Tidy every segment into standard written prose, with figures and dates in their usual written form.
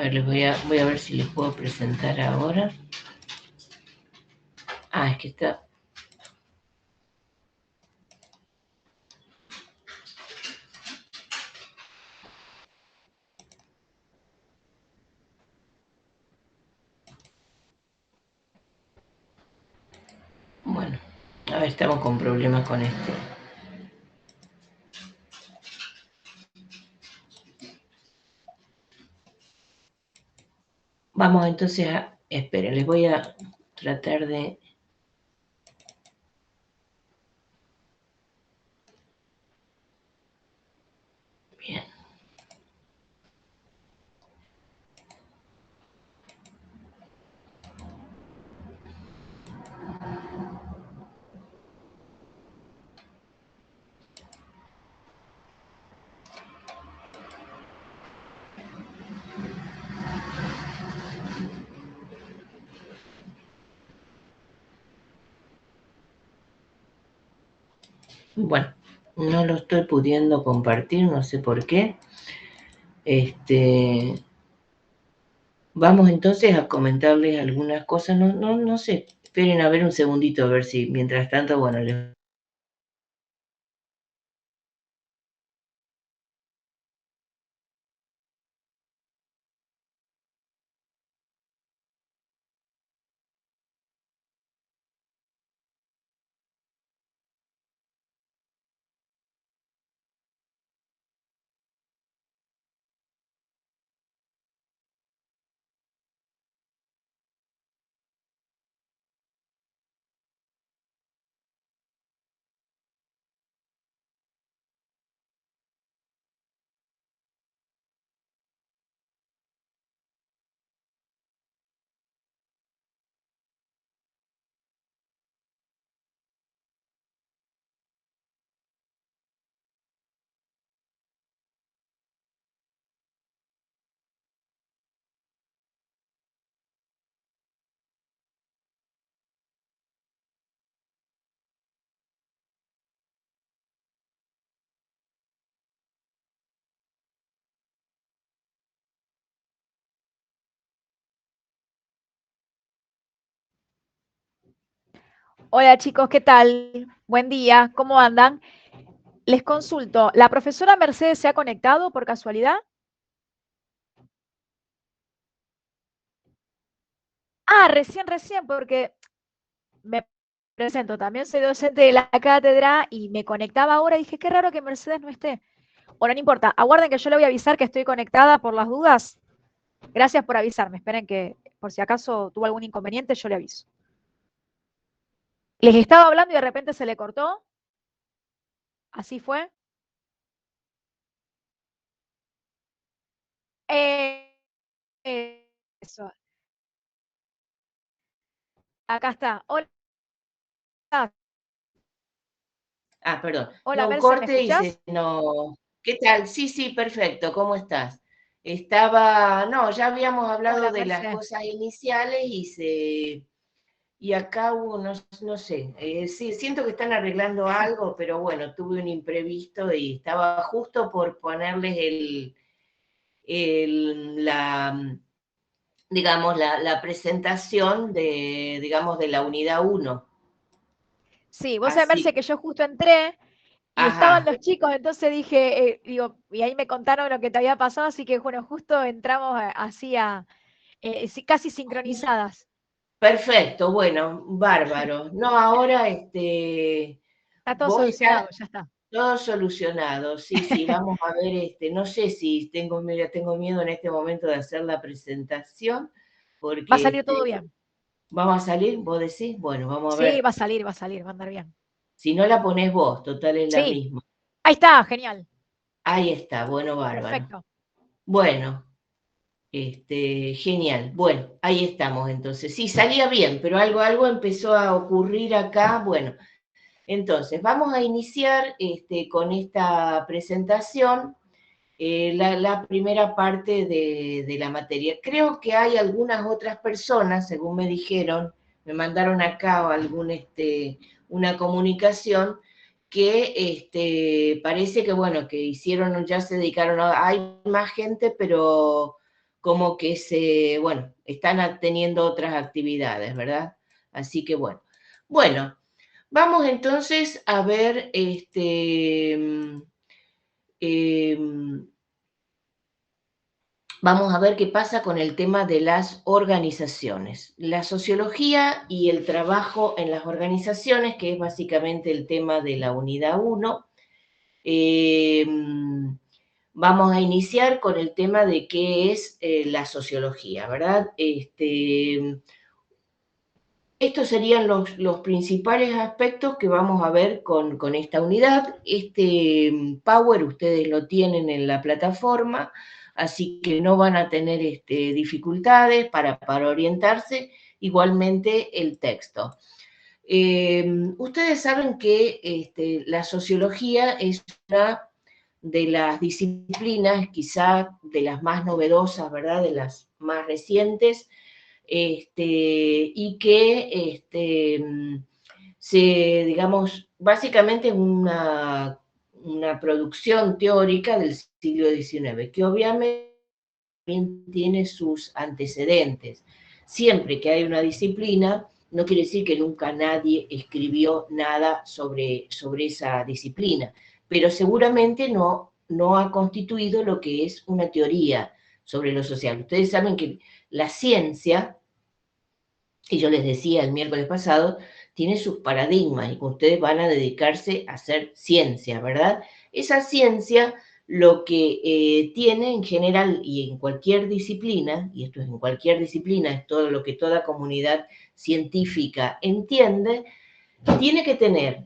ver, voy a ver si les puedo presentar ahora. Ah, es que está... Bueno, a ver, estamos con problemas con este. Vamos entonces a... Esperen, les voy a tratar de... Bien. Bueno, no lo estoy pudiendo compartir, no sé por qué. Vamos entonces a comentarles algunas cosas. No sé, esperen a ver un segundito, a ver si mientras tanto, bueno, les... Hola chicos, ¿qué tal? Buen día, ¿cómo andan? Les consulto, ¿la profesora Mercedes se ha conectado por casualidad? Ah, recién, porque me presento, también soy docente de la cátedra y me conectaba ahora y dije, qué raro que Mercedes no esté. Bueno, no importa, aguarden que yo le voy a avisar que estoy conectada por las dudas. Gracias por avisarme, esperen que por si acaso tuvo algún inconveniente, yo le aviso. Les estaba hablando y de repente se le cortó. ¿Así fue? Eh, eso, acá está. Hola, Ah, perdón. hola No, un Merce, ¿me corte y escuchás? se... No. ¿Qué tal? Sí, sí, perfecto. ¿Cómo estás? Estaba... No, ya habíamos hablado Hola de las Merce. cosas iniciales y se... Y acá hubo, no sé, sí, siento que están arreglando algo, pero bueno, tuve un imprevisto y estaba justo por ponerles digamos, la presentación de, digamos, de la unidad uno. Sí, vos sabés, Merce, Así, que yo justo entré y estaban ajá, los chicos, entonces dije, digo, y ahí me contaron lo que te había pasado, así que bueno, justo entramos así sí, casi sincronizadas. perfecto, bueno, bárbaro. No, ahora Está todo vos estás solucionado, ya está. todo solucionado. Sí, sí, vamos a ver, no sé si tengo miedo en este momento de hacer la presentación, Va a porque salir todo bien. vamos a salir, vos decís, bueno, vamos a Sí, ver. va a salir, va a andar bien. Si no la ponés vos, total es la Sí, misma. ahí está, genial. Ahí está, bueno, bárbaro. Perfecto. Bueno, genial. Bueno, ahí estamos entonces. Sí, salía bien, pero algo empezó a ocurrir acá. Bueno, entonces vamos a iniciar con esta presentación, la primera parte de la materia. Creo que hay algunas otras personas, según me dijeron, me mandaron acá una comunicación que parece que, bueno, que hicieron, ya se dedicaron hay más gente, pero como que bueno, están teniendo otras actividades, ¿verdad? Así que bueno. Bueno, vamos entonces a ver vamos a ver qué pasa con el tema de las organizaciones. La sociología y el trabajo en las organizaciones, que es básicamente el tema de la unidad 1. Vamos a iniciar con el tema de qué es la sociología, ¿verdad? Estos serían los principales aspectos que vamos a ver con esta unidad. Este Power ustedes lo tienen en la plataforma, así que no van a tener dificultades para orientarse. Igualmente el texto. Ustedes saben que la sociología es una de las disciplinas, quizá de las más novedosas, ¿verdad? De las más recientes, y que digamos, básicamente es una producción teórica del siglo XIX, que obviamente tiene sus antecedentes. Siempre que hay una disciplina, no quiere decir que nunca nadie escribió nada sobre esa disciplina, pero seguramente no ha constituido lo que es una teoría sobre lo social. Ustedes saben que la ciencia, que yo les decía el miércoles pasado, tiene sus paradigmas y que ustedes van a dedicarse a hacer ciencia, ¿verdad? Esa ciencia lo que tiene en general y en cualquier disciplina, y esto es en cualquier disciplina, es todo lo que toda comunidad científica entiende, tiene que tener,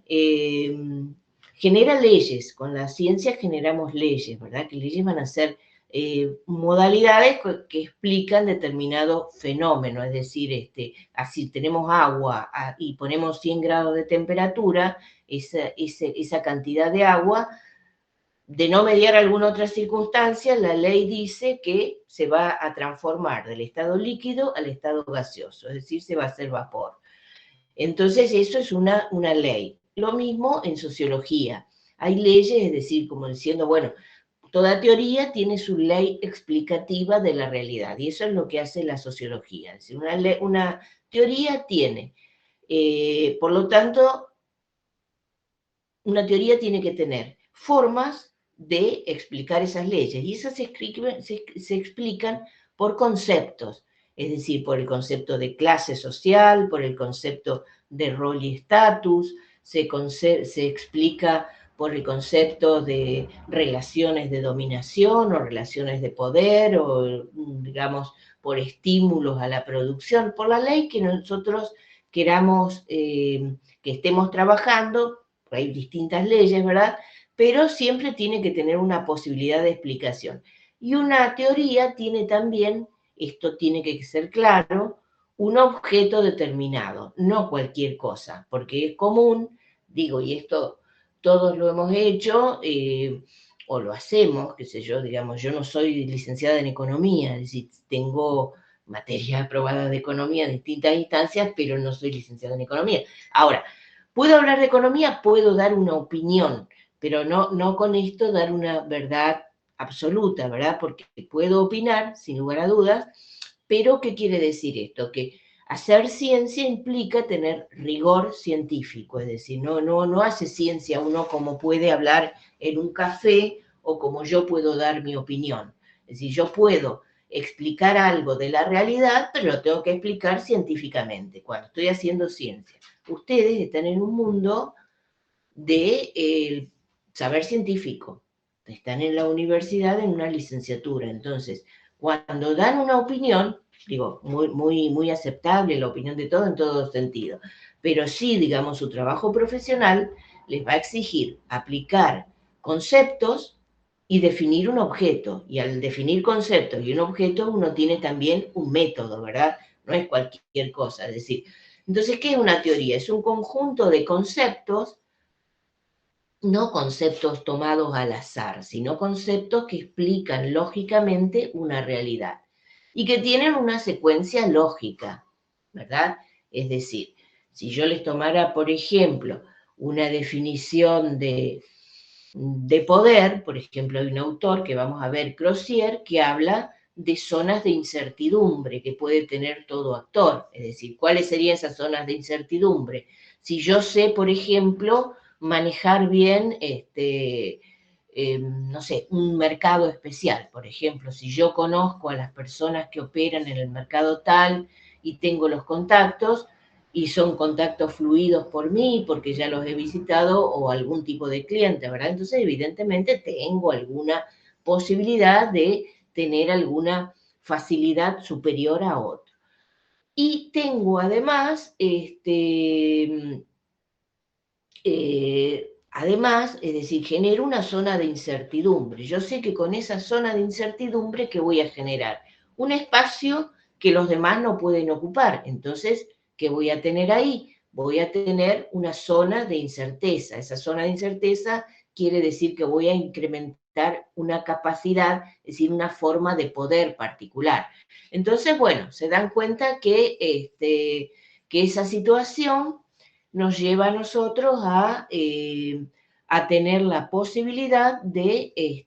genera leyes, con la ciencia generamos leyes, ¿verdad? Que leyes van a ser modalidades que explican determinado fenómeno, es decir, así tenemos agua y ponemos 100 grados de temperatura, esa cantidad de agua, de no mediar alguna otra circunstancia, la ley dice que se va a transformar del estado líquido al estado gaseoso, es decir, se va a hacer vapor. Entonces, eso es una ley. Lo mismo en sociología. Hay leyes, es decir, como diciendo, bueno, toda teoría tiene su ley explicativa de la realidad, y eso es lo que hace la sociología. Es decir, una teoría tiene, por lo tanto, una teoría tiene que tener formas de explicar esas leyes, y esas se explican por conceptos, es decir, por el concepto de clase social, por el concepto de rol y estatus, se explica por el concepto de relaciones de dominación o relaciones de poder, o digamos, por estímulos a la producción, por la ley que nosotros queramos que estemos trabajando. Hay distintas leyes, ¿verdad? Pero siempre tiene que tener una posibilidad de explicación. Y una teoría tiene también, esto tiene que ser claro, un objeto determinado, no cualquier cosa, porque es común, digo, y esto todos lo hemos hecho, o lo hacemos, qué sé yo, digamos, yo no soy licenciada en economía, es decir, tengo materias aprobadas de economía en distintas instancias, pero no soy licenciada en economía. Ahora, puedo hablar de economía, puedo dar una opinión, pero no con esto dar una verdad absoluta, ¿verdad? Porque puedo opinar, sin lugar a dudas, pero ¿qué quiere decir esto? Que hacer ciencia implica tener rigor científico, es decir, no hace ciencia uno como puede hablar en un café o como yo puedo dar mi opinión. Es decir, yo puedo explicar algo de la realidad, pero lo tengo que explicar científicamente, cuando estoy haciendo ciencia. Ustedes están en un mundo de saber científico, están en la universidad en una licenciatura, entonces, cuando dan una opinión, digo, muy aceptable la opinión de todo en todo sentido, pero sí, digamos, su trabajo profesional les va a exigir aplicar conceptos y definir un objeto, y al definir conceptos y un objeto uno tiene también un método, ¿verdad? No es cualquier cosa, es decir, entonces, ¿qué es una teoría? Es un conjunto de conceptos, no conceptos tomados al azar, sino conceptos que explican lógicamente una realidad y que tienen una secuencia lógica, ¿verdad? Es decir, si yo les tomara, por ejemplo, una definición de poder, por ejemplo, hay un autor que vamos a ver, Crozier, que habla de zonas de incertidumbre que puede tener todo actor. Es decir, ¿cuáles serían esas zonas de incertidumbre? Si yo sé, por ejemplo, manejar bien, no sé, un mercado especial, por ejemplo, si yo conozco a las personas que operan en el mercado tal y tengo los contactos, y son contactos fluidos por mí, porque ya los he visitado, o algún tipo de cliente, ¿verdad? Entonces, evidentemente, tengo alguna posibilidad de tener alguna facilidad superior a otro. Y tengo además, además, es decir, genero una zona de incertidumbre. Yo sé que con esa zona de incertidumbre que voy a generar un espacio que los demás no pueden ocupar. Entonces, ¿qué voy a tener ahí? Voy a tener una zona de incerteza. Esa zona de incerteza quiere decir que voy a incrementar una capacidad, es decir, una forma de poder particular. Entonces, bueno, se dan cuenta que esa situación nos lleva a nosotros a tener la posibilidad de,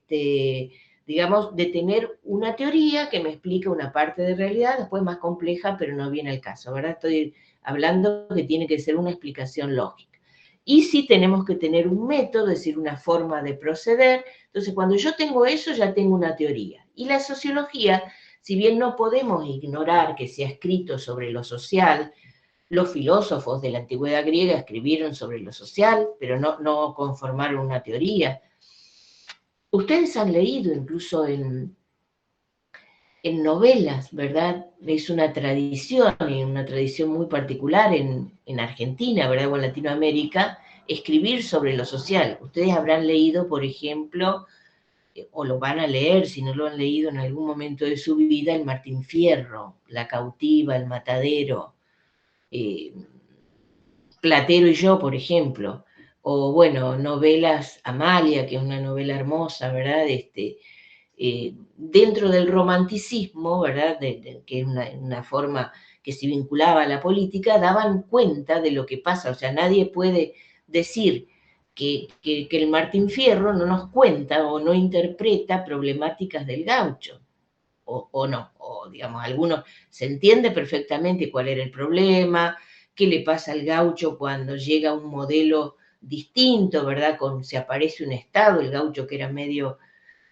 digamos, de tener una teoría que me explica una parte de realidad, después más compleja, pero no viene el caso, ¿verdad? Estoy hablando que tiene que ser una explicación lógica. Y sí tenemos que tener un método, es decir, una forma de proceder. Entonces, cuando yo tengo eso, ya tengo una teoría. Y la sociología, si bien no podemos ignorar que se ha escrito sobre lo social, los filósofos de la antigüedad griega escribieron sobre lo social, pero no conformaron una teoría. Ustedes han leído incluso en novelas, ¿verdad? Es una tradición, y una tradición muy particular en Argentina, ¿verdad? O en Latinoamérica, escribir sobre lo social. Ustedes habrán leído, por ejemplo, o lo van a leer si no lo han leído en algún momento de su vida, el Martín Fierro, La cautiva, El matadero, eh, Platero y yo, por ejemplo, o bueno, novelas Amalia, que es una novela hermosa, ¿verdad? Dentro del romanticismo, ¿verdad? Que es una forma que se vinculaba a la política, daban cuenta de lo que pasa, o sea, nadie puede decir que el Martín Fierro no nos cuenta o no interpreta problemáticas del gaucho, o no, o digamos, algunos se entiende perfectamente cuál era el problema, qué le pasa al gaucho cuando llega un modelo distinto, ¿verdad? Se aparece un Estado, el gaucho que era medio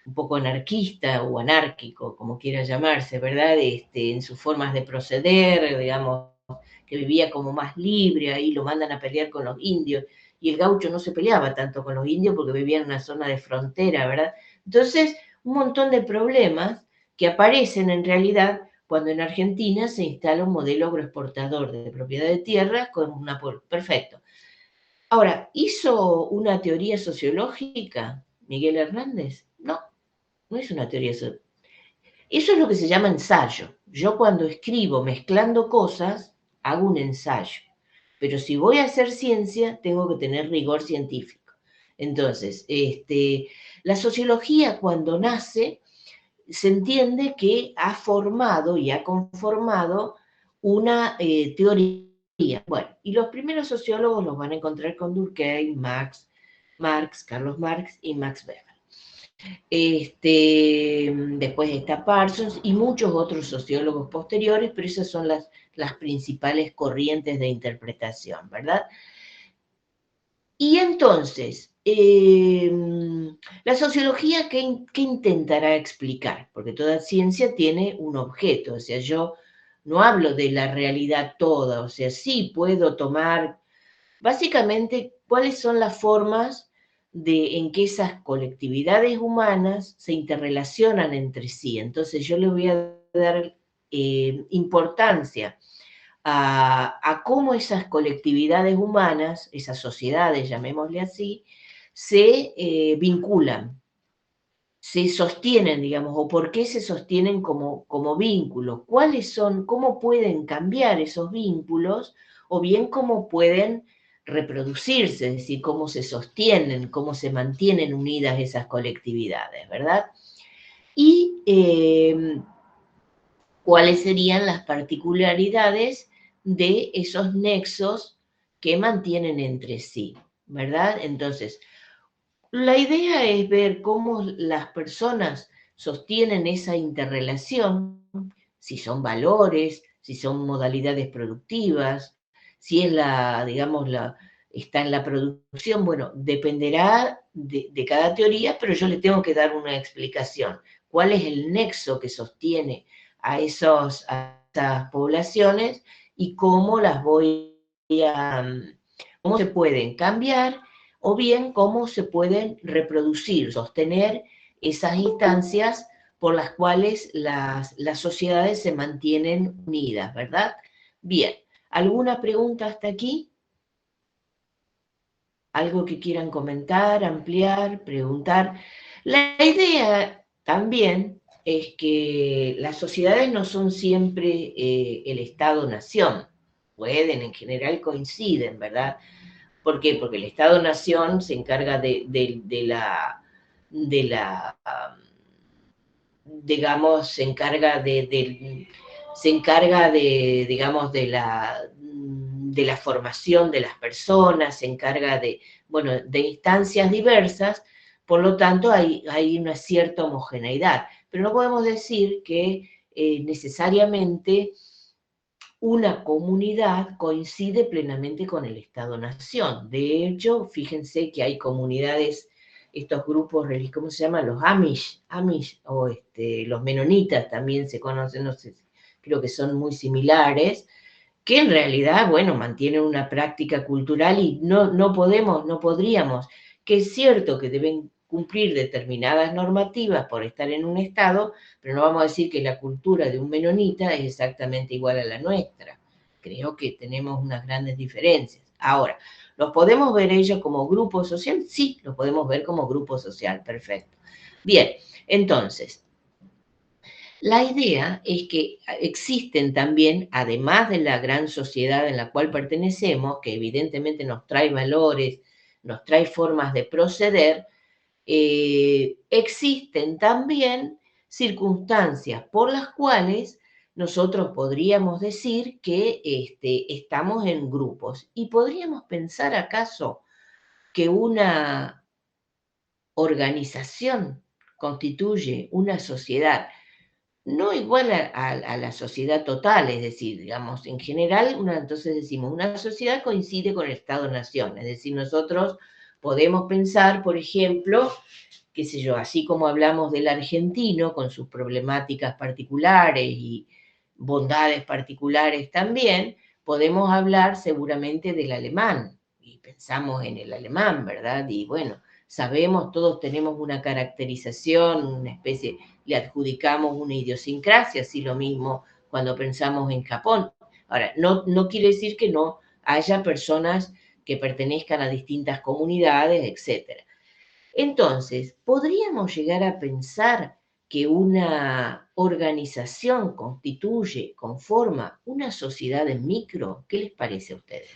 un poco anarquista o anárquico, como quiera llamarse, ¿verdad? En sus formas de proceder, digamos, que vivía como más libre, ahí lo mandan a pelear con los indios, y el gaucho no se peleaba tanto con los indios porque vivía en una zona de frontera, ¿verdad? Entonces, un montón de problemas que aparecen en realidad cuando en Argentina se instala un modelo agroexportador de propiedad de tierras con una... Perfecto. Ahora, ¿hizo una teoría sociológica Miguel Hernández? No, no es una teoría sociológica. Eso es lo que se llama ensayo. Yo cuando escribo mezclando cosas, hago un ensayo. Pero si voy a hacer ciencia, tengo que tener rigor científico. Entonces, la sociología cuando nace, se entiende que ha formado y ha conformado una teoría. Bueno, y los primeros sociólogos los van a encontrar con Durkheim, Carlos Marx y Max Weber. Después está Parsons y muchos otros sociólogos posteriores, pero esas son las principales corrientes de interpretación, ¿verdad? Y entonces, la sociología, ¿qué intentará explicar? Porque toda ciencia tiene un objeto, o sea, yo no hablo de la realidad toda, o sea, sí puedo tomar, básicamente, cuáles son las formas en que esas colectividades humanas se interrelacionan entre sí. Entonces, yo le voy a dar importancia a cómo esas colectividades humanas, esas sociedades, llamémosle así, se vinculan, se sostienen, digamos, o por qué se sostienen como vínculos, cuáles son, cómo pueden cambiar esos vínculos, o bien cómo pueden reproducirse, es decir, cómo se sostienen, cómo se mantienen unidas esas colectividades, ¿verdad? Y cuáles serían las particularidades de esos nexos que mantienen entre sí, ¿verdad? Entonces, la idea es ver cómo las personas sostienen esa interrelación, si son valores, si son modalidades productivas, si es digamos, está en la producción, bueno, dependerá de cada teoría, pero yo le tengo que dar una explicación. ¿Cuál es el nexo que sostiene a esas poblaciones y cómo las cómo se pueden cambiar o bien cómo se pueden reproducir, sostener esas instancias por las cuales las sociedades se mantienen unidas, ¿verdad? Bien, ¿alguna pregunta hasta aquí? ¿Algo que quieran comentar, ampliar, preguntar? La idea también es que las sociedades no son siempre el Estado-nación, pueden, en general coinciden, ¿verdad? ¿Por qué? Porque el Estado-nación se encarga digamos, se encarga de, digamos, de la formación de las personas, se encarga de, bueno, de instancias diversas, por lo tanto hay una cierta homogeneidad, pero no podemos decir que necesariamente una comunidad coincide plenamente con el Estado-Nación. De hecho, fíjense que hay comunidades, estos grupos religiosos, ¿cómo se llaman? Los Amish o los menonitas también se conocen, no sé, creo que son muy similares, que en realidad, bueno, mantienen una práctica cultural y no podríamos, que es cierto que deben cumplir determinadas normativas por estar en un estado, pero no vamos a decir que la cultura de un menonita es exactamente igual a la nuestra. Creo que tenemos unas grandes diferencias. Ahora, ¿los podemos ver ellos como grupo social? Sí, los podemos ver como grupo social, perfecto. Bien, entonces, la idea es que existen también, además de la gran sociedad en la cual pertenecemos, que evidentemente nos trae valores, nos trae formas de proceder, existen también circunstancias por las cuales nosotros podríamos decir que estamos en grupos. ¿Y podríamos pensar acaso que una organización constituye una sociedad no igual a la sociedad total, es decir, digamos, en general, entonces decimos, una sociedad coincide con el Estado-Nación, es decir, nosotros podemos pensar, por ejemplo, qué sé yo, así como hablamos del argentino con sus problemáticas particulares y bondades particulares también, podemos hablar seguramente del alemán, y pensamos en el alemán, ¿verdad? Y bueno, sabemos, todos tenemos una caracterización, una especie, le adjudicamos una idiosincrasia, así lo mismo cuando pensamos en Japón. Ahora, no quiere decir que no haya personas que pertenezcan a distintas comunidades, etcétera. Entonces, ¿podríamos llegar a pensar que una organización conforma una sociedad en micro? ¿Qué les parece a ustedes?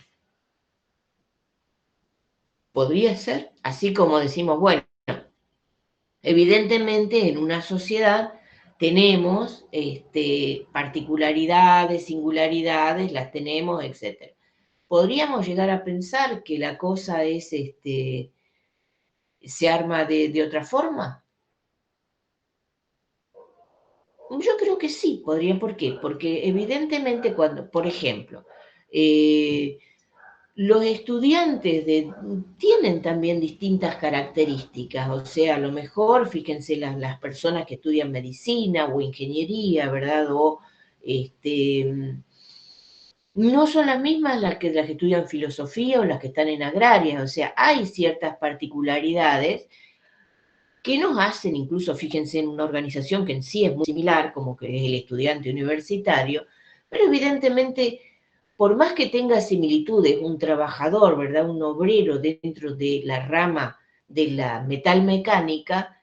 ¿Podría ser? Así como decimos, bueno, evidentemente en una sociedad tenemos particularidades, singularidades, las tenemos, etc. ¿Podríamos llegar a pensar que la cosa se arma de otra forma? Yo creo que sí, podría. ¿Por qué? Porque evidentemente cuando, por ejemplo, los estudiantes tienen también distintas características, o sea, a lo mejor, fíjense, las personas que estudian medicina o ingeniería, ¿verdad? O no son las mismas las que estudian filosofía o las que están en agrarias, o sea, hay ciertas particularidades que nos hacen, incluso fíjense en una organización que en sí es muy similar, como que es el estudiante universitario, pero evidentemente, por más que tenga similitudes, un trabajador, ¿verdad? Un obrero dentro de la rama de la metalmecánica,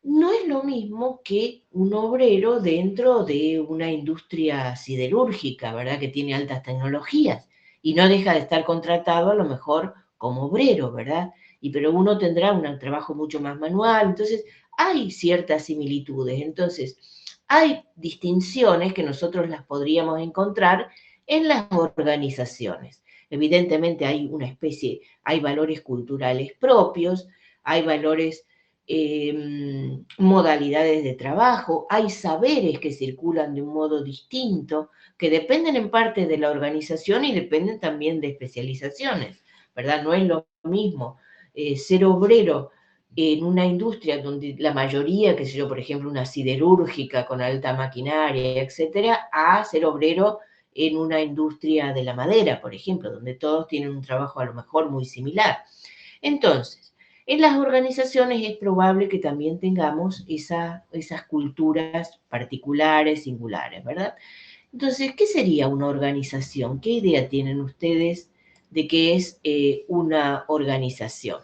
no es lo mismo que un obrero dentro de una industria siderúrgica, ¿verdad? Que tiene altas tecnologías y no deja de estar contratado a lo mejor como obrero, ¿verdad? Pero uno tendrá un trabajo mucho más manual, entonces hay ciertas similitudes, entonces hay distinciones que nosotros las podríamos encontrar en las organizaciones. Evidentemente hay una especie, hay valores culturales propios, hay valores modalidades de trabajo, hay saberes que circulan de un modo distinto, que dependen en parte de la organización y dependen también de especializaciones, ¿verdad? No es lo mismo ser obrero en una industria donde la mayoría, qué sé yo, por ejemplo, una siderúrgica con alta maquinaria, etcétera, a ser obrero en una industria de la madera, por ejemplo, donde todos tienen un trabajo a lo mejor muy similar. Entonces, en las organizaciones es probable que también tengamos esas culturas particulares, singulares, ¿verdad? Entonces, ¿qué sería una organización? ¿Qué idea tienen ustedes de qué es una organización?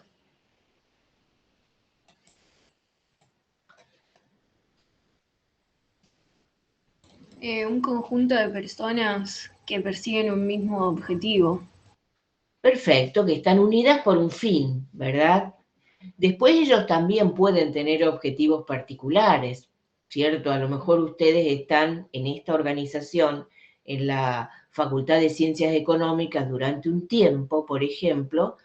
Un conjunto de personas que persiguen un mismo objetivo. Perfecto, que están unidas por un fin, ¿verdad? Después ellos también pueden tener objetivos particulares, ¿cierto? A lo mejor ustedes están en esta organización, en la Facultad de Ciencias Económicas durante un tiempo, por ejemplo.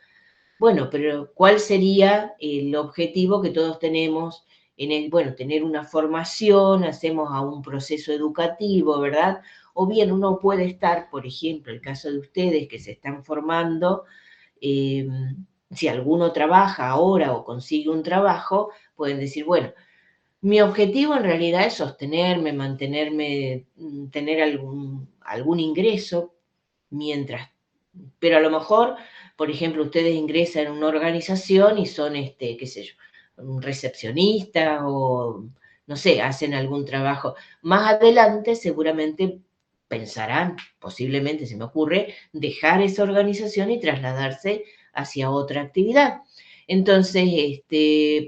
Bueno, pero ¿cuál sería el objetivo que todos tenemos en el, bueno, tener una formación, hacemos a un proceso educativo, ¿verdad? O bien uno puede estar, por ejemplo, el caso de ustedes que se están formando, eh, si alguno trabaja ahora o consigue un trabajo, pueden decir, bueno, mi objetivo en realidad es sostenerme, mantenerme, tener algún ingreso mientras, pero a lo mejor, por ejemplo, ustedes ingresan en una organización y son, qué sé yo, un recepcionista o, no sé, hacen algún trabajo. Más adelante seguramente pensarán, posiblemente se me ocurre, dejar esa organización y trasladarse hacia otra actividad. Entonces,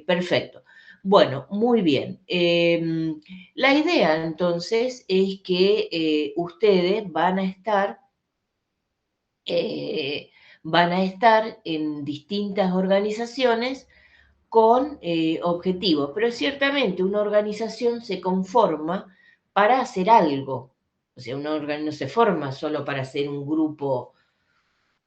perfecto. Bueno, muy bien. La idea entonces es que ustedes eh, van a estar en distintas organizaciones con objetivos, pero ciertamente una organización se conforma para hacer algo. O sea, una organización no se forma solo para hacer un grupo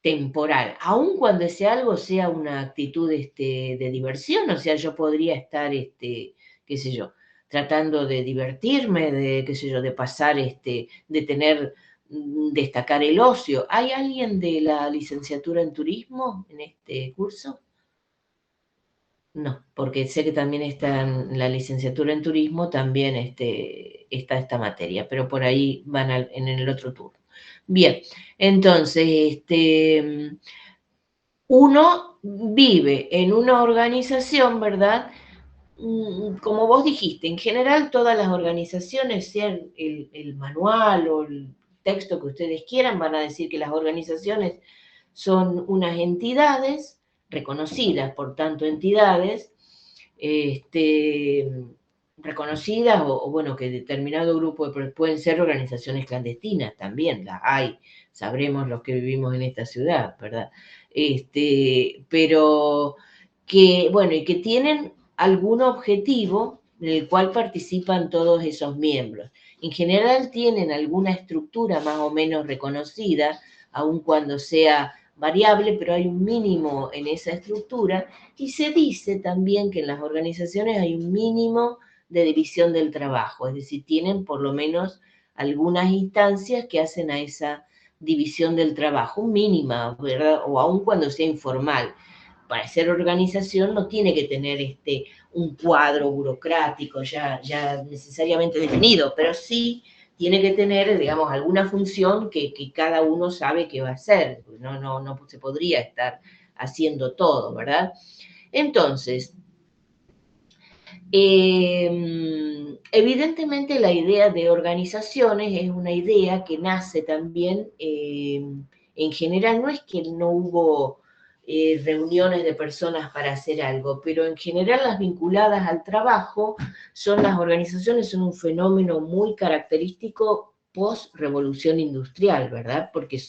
temporal, aun cuando ese algo sea una actitud de diversión, o sea, yo podría estar, qué sé yo, tratando de divertirme, de, qué sé yo, de pasar, de tener, destacar el ocio. ¿Hay alguien de la licenciatura en turismo en este curso? No, porque sé que también está en la licenciatura en turismo, también está esta materia, pero por ahí van en el otro turno. Bien, entonces, uno vive en una organización, ¿verdad? Como vos dijiste, en general todas las organizaciones, sean el manual o el texto que ustedes quieran, van a decir que las organizaciones son unas entidades reconocidas, por tanto entidades, este, reconocidas o, bueno, que determinado grupo, pueden ser organizaciones clandestinas también, las hay, sabremos los que vivimos en esta ciudad, ¿verdad? Pero que, bueno, y que tienen algún objetivo en el cual participan todos esos miembros. En general tienen alguna estructura más o menos reconocida, aun cuando sea variable, pero hay un mínimo en esa estructura, y se dice también que en las organizaciones hay un mínimo de división del trabajo, es decir, tienen por lo menos algunas instancias que hacen a esa división del trabajo, mínima, ¿verdad? O aun cuando sea informal. Para ser organización no tiene que tener un cuadro burocrático ya necesariamente definido, pero sí tiene que tener, digamos, alguna función que cada uno sabe que va a hacer. No se podría estar haciendo todo, ¿verdad? Entonces, evidentemente la idea de organizaciones es una idea que nace también, en general, no es que no hubo reuniones de personas para hacer algo, pero en general las vinculadas al trabajo las organizaciones son un fenómeno muy característico post-revolución industrial, ¿verdad? Porque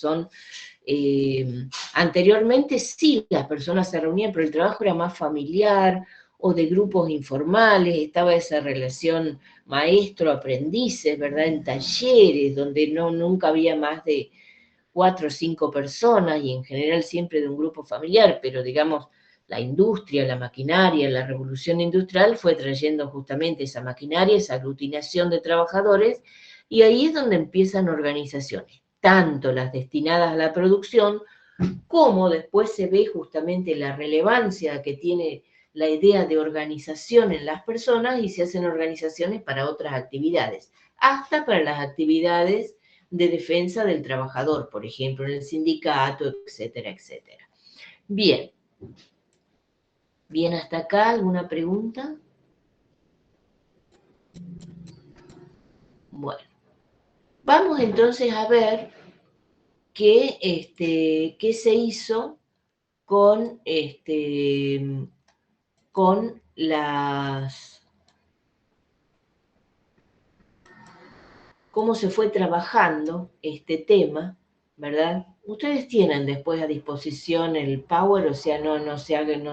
anteriormente sí las personas se reunían, pero el trabajo era más familiar o de grupos informales, estaba esa relación maestro-aprendices, ¿verdad? En talleres, donde nunca había más de 4 o 5 personas y en general siempre de un grupo familiar, pero digamos, la industria, la maquinaria, la revolución industrial fue trayendo justamente esa maquinaria, esa aglutinación de trabajadores, y ahí es donde empiezan organizaciones, tanto las destinadas a la producción, como después se ve justamente la relevancia que tiene la idea de organización en las personas y se hacen organizaciones para otras actividades, hasta para las actividades de defensa del trabajador, por ejemplo, en el sindicato, etcétera, etcétera. Bien. Bien, hasta acá, ¿alguna pregunta? Bueno, vamos entonces a ver qué se hizo con, con cómo se fue trabajando este tema, ¿verdad? Ustedes tienen después a disposición el Power, o sea, no se hagan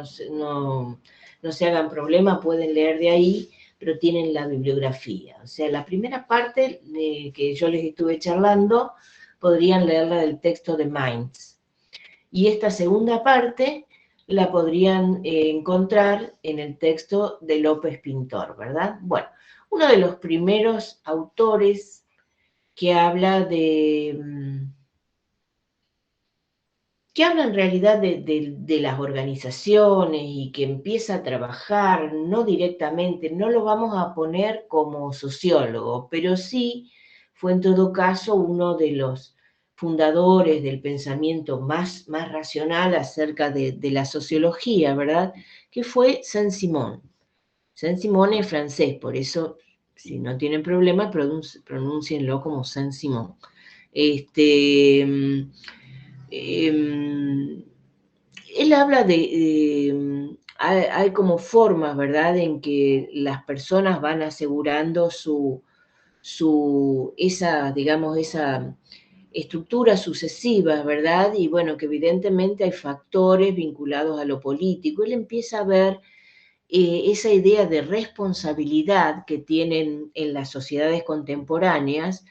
problema, pueden leer de ahí, pero tienen la bibliografía. O sea, la primera parte que yo les estuve charlando, podrían leerla del texto de Mainz. Y esta segunda parte la podrían encontrar en el texto de López Pintor, ¿verdad? Bueno, uno de los primeros autores que habla que habla en realidad de las organizaciones y que empieza a trabajar, no directamente, no lo vamos a poner como sociólogo, pero sí fue en todo caso uno de los fundadores del pensamiento más racional acerca de la sociología, ¿verdad? Que fue Saint-Simon. Saint-Simon es francés, por eso, si no tienen problema, pronúncienlo como Saint-Simon. Él habla hay como formas, ¿verdad?, en que las personas van asegurando digamos, esa estructura sucesiva, ¿verdad? Y bueno, que evidentemente hay factores vinculados a lo político. Él empieza a ver esa idea de responsabilidad que tienen en las sociedades contemporáneas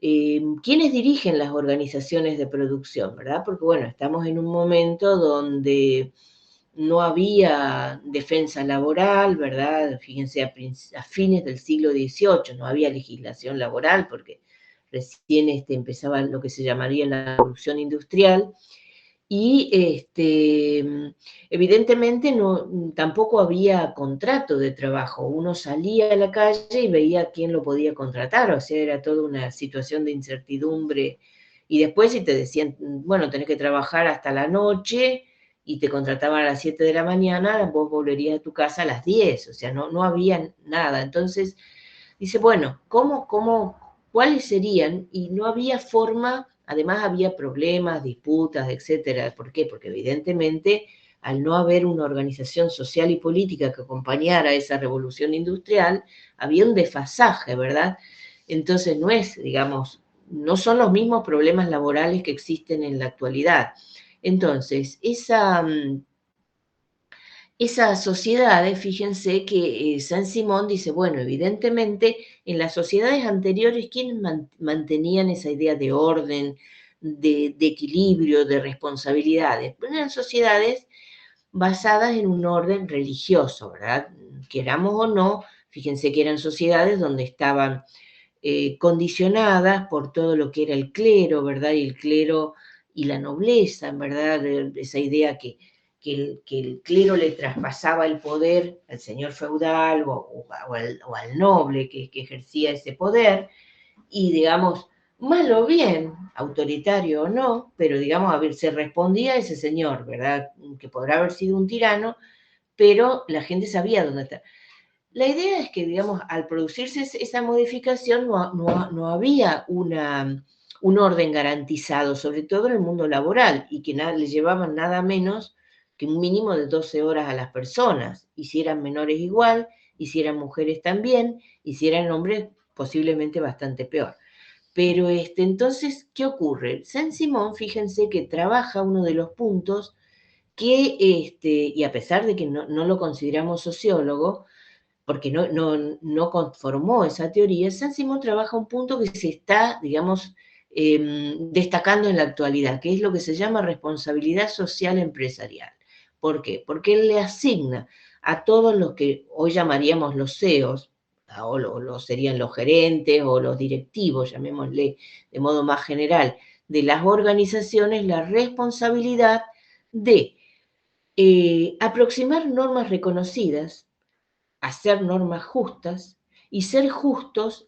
quienes dirigen las organizaciones de producción, ¿verdad? Porque bueno, estamos en un momento donde no había defensa laboral, ¿verdad? Fíjense, a fines del siglo XVIII no había legislación laboral porque recién empezaba lo que se llamaría la revolución industrial. Y evidentemente tampoco había contrato de trabajo. Uno salía a la calle y veía quién lo podía contratar, o sea, era toda una situación de incertidumbre. Y después si te decían, bueno, tenés que trabajar hasta la noche y te contrataban a las 7 de la mañana, vos volverías a tu casa a las 10, o sea, no había nada. Entonces, dice, bueno, cuáles serían? Y no había forma, además había problemas, disputas, etcétera. ¿Por qué? Porque evidentemente al no haber una organización social y política que acompañara esa revolución industrial, había un desfasaje, ¿verdad? Entonces no es, digamos, no son los mismos problemas laborales que existen en la actualidad. Entonces, esas sociedades, fíjense que Saint-Simon dice, bueno, evidentemente en las sociedades anteriores, ¿quiénes mantenían esa idea de orden, de equilibrio, de responsabilidades? Pues eran sociedades basadas en un orden religioso, ¿verdad? Queramos o no, fíjense que eran sociedades donde estaban condicionadas por todo lo que era el clero, ¿verdad? Y el clero y la nobleza, ¿verdad? Esa idea que el clero le traspasaba el poder al señor feudal o al noble que ejercía ese poder, y digamos, mal o bien, autoritario o no, pero digamos, a ver, se respondía a ese señor, ¿verdad? Que podrá haber sido un tirano, pero la gente sabía dónde está. La idea es que, digamos, al producirse esa modificación no había un orden garantizado, sobre todo en el mundo laboral, y que le llevaban nada menos que un mínimo de 12 horas a las personas, y si eran menores igual, y si eran mujeres también, y si eran hombres posiblemente bastante peor. Pero entonces, ¿qué ocurre? Saint-Simon, fíjense que trabaja uno de los puntos que, y a pesar de que no lo consideramos sociólogo, porque no conformó esa teoría, Saint-Simon trabaja un punto que se está, digamos, destacando en la actualidad, que es lo que se llama responsabilidad social empresarial. ¿Por qué? Porque él le asigna a todos los que hoy llamaríamos los CEOs, o serían los gerentes o los directivos, llamémosle de modo más general, de las organizaciones, la responsabilidad de aproximar normas reconocidas, hacer normas justas y ser justos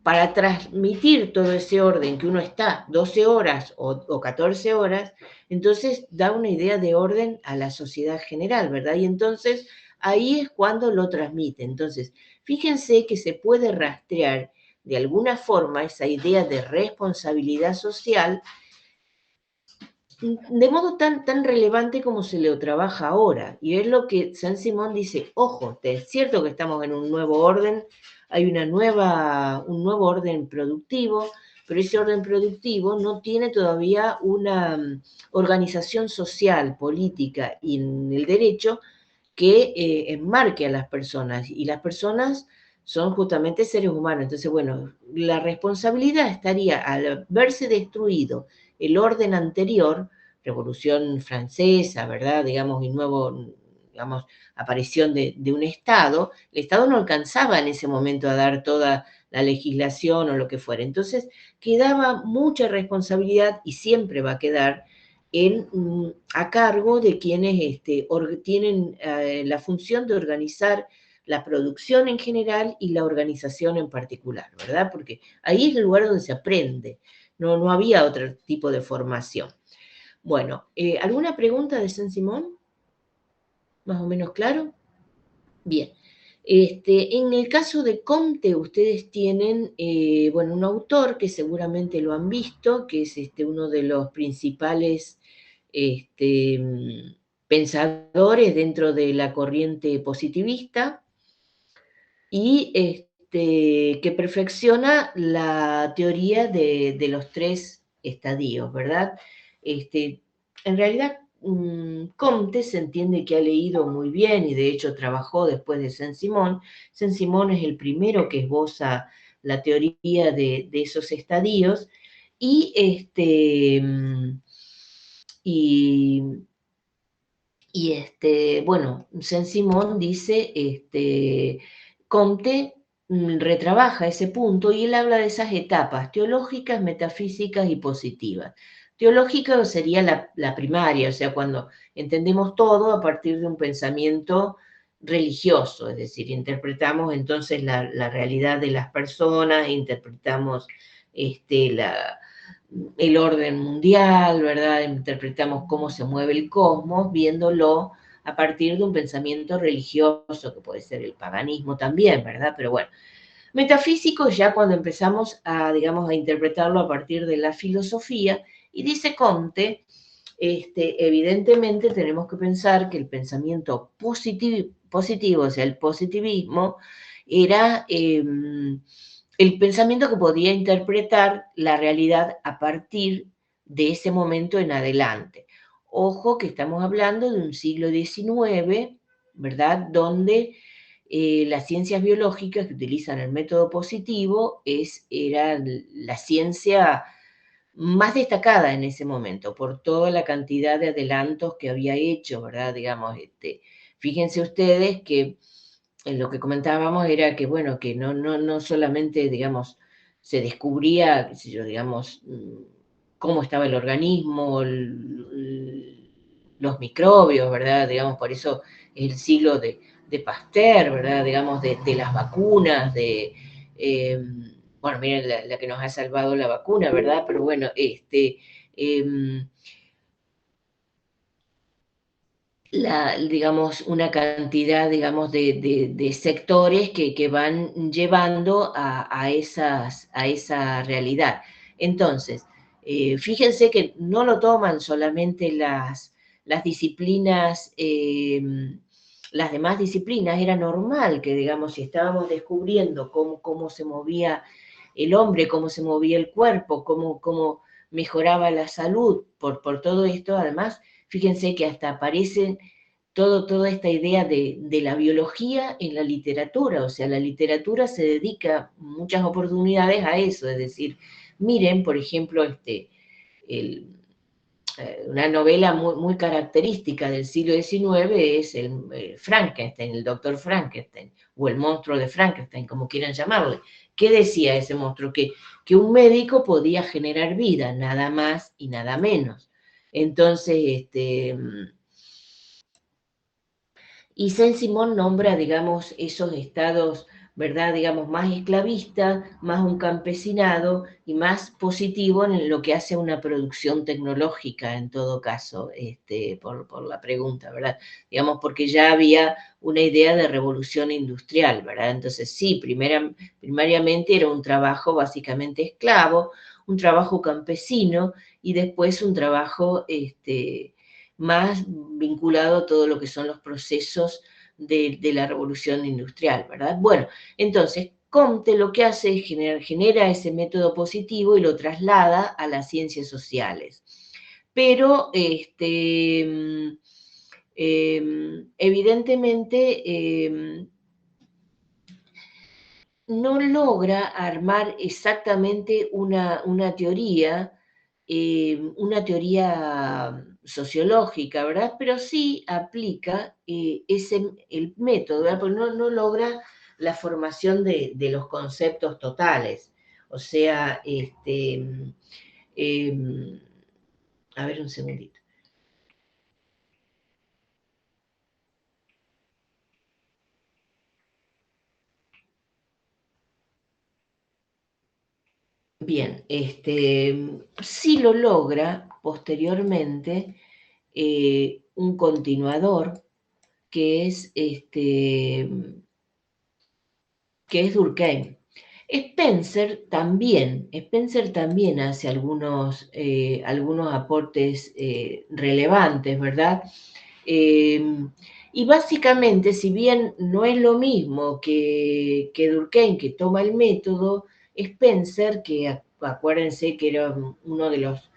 para transmitir todo ese orden que uno está 12 horas o 14 horas, entonces da una idea de orden a la sociedad general, ¿verdad? Y entonces ahí es cuando lo transmite. Entonces, fíjense que se puede rastrear de alguna forma esa idea de responsabilidad social de modo tan relevante como se lo trabaja ahora. Y es lo que Saint-Simon dice, ojo, es cierto que estamos en un nuevo orden, hay un nuevo orden productivo, pero ese orden productivo no tiene todavía una organización social, política y en el derecho que enmarque a las personas. Y las personas son justamente seres humanos. Entonces, bueno, la responsabilidad estaría al verse destruido el orden anterior, Revolución Francesa, ¿verdad? Digamos, y nuevo, digamos, aparición de un Estado, el Estado no alcanzaba en ese momento a dar toda la legislación o lo que fuera. Entonces, quedaba mucha responsabilidad y siempre va a quedar a cargo de quienes tienen la función de organizar la producción en general y la organización en particular, ¿verdad? Porque ahí es el lugar donde se aprende, no había otro tipo de formación. Bueno, ¿alguna pregunta de Saint-Simon? ¿Más o menos claro? Bien. En el caso de Comte, ustedes tienen, bueno, un autor que seguramente lo han visto, que es uno de los principales pensadores dentro de la corriente positivista y que perfecciona la teoría de los tres estadios, ¿verdad? En realidad, Comte se entiende que ha leído muy bien y de hecho trabajó después de Saint-Simon. Saint-Simon es el primero que esboza la teoría de esos estadios y, bueno, Saint-Simon dice, Comte retrabaja ese punto y él habla de esas etapas teológicas, metafísicas y positivas. Teológica sería la primaria, o sea, cuando entendemos todo a partir de un pensamiento religioso, es decir, interpretamos entonces la realidad de las personas, interpretamos el orden mundial, ¿verdad? Interpretamos cómo se mueve el cosmos, viéndolo a partir de un pensamiento religioso, que puede ser el paganismo también, ¿verdad? Pero bueno, metafísico ya cuando empezamos a, digamos, a interpretarlo a partir de la filosofía, y dice Comte, evidentemente tenemos que pensar que el pensamiento positivo, o sea, el positivismo, era el pensamiento que podía interpretar la realidad a partir de ese momento en adelante. Ojo que estamos hablando de un siglo XIX, ¿verdad? Donde las ciencias biológicas que utilizan el método positivo era la ciencia más destacada en ese momento por toda la cantidad de adelantos que había hecho, ¿verdad? Digamos, fíjense ustedes que lo que comentábamos era que, bueno, que no solamente, digamos, se descubría, qué sé yo, digamos, cómo estaba el organismo, los microbios, ¿verdad? Digamos, por eso es el siglo de Pasteur, ¿verdad? Digamos, de las vacunas, bueno, miren la que nos ha salvado la vacuna, ¿verdad? Pero bueno, digamos, una cantidad, digamos, de sectores que van llevando a esa realidad. Entonces, fíjense que no lo toman solamente las disciplinas, las demás disciplinas, era normal que, digamos, si estábamos descubriendo cómo se movía el hombre, cómo se movía el cuerpo, cómo mejoraba la salud por todo esto, además, fíjense que hasta aparece toda esta idea de la biología en la literatura, o sea, la literatura se dedica muchas oportunidades a eso, es decir, miren, por ejemplo, el, una novela muy, muy característica del siglo XIX es el Frankenstein, el doctor Frankenstein, o el monstruo de Frankenstein, como quieran llamarle. ¿Qué decía ese monstruo? Que un médico podía generar vida, nada más y nada menos. Entonces, y Saint-Simon nombra, digamos, esos estados, ¿verdad? Digamos, más esclavista, más un campesinado y más positivo en lo que hace una producción tecnológica, en todo caso, por la pregunta, ¿verdad? Digamos, porque ya había una idea de revolución industrial, ¿verdad? Entonces, sí, primariamente era un trabajo básicamente esclavo, un trabajo campesino y después un trabajo, más vinculado a todo lo que son los procesos de la revolución industrial, ¿verdad? Bueno, entonces, Comte lo que hace es genera ese método positivo y lo traslada a las ciencias sociales. Pero, evidentemente, no logra armar exactamente una teoría sociológica, ¿verdad? Pero sí aplica el método, ¿verdad? Porque no logra la formación de los conceptos totales. O sea, a ver un segundito. Bien, sí lo logra posteriormente un continuador que es, Durkheim. Spencer también hace algunos aportes relevantes, ¿verdad? Y básicamente, si bien no es lo mismo que Durkheim, que toma el método, Spencer, que acuérdense que era uno de los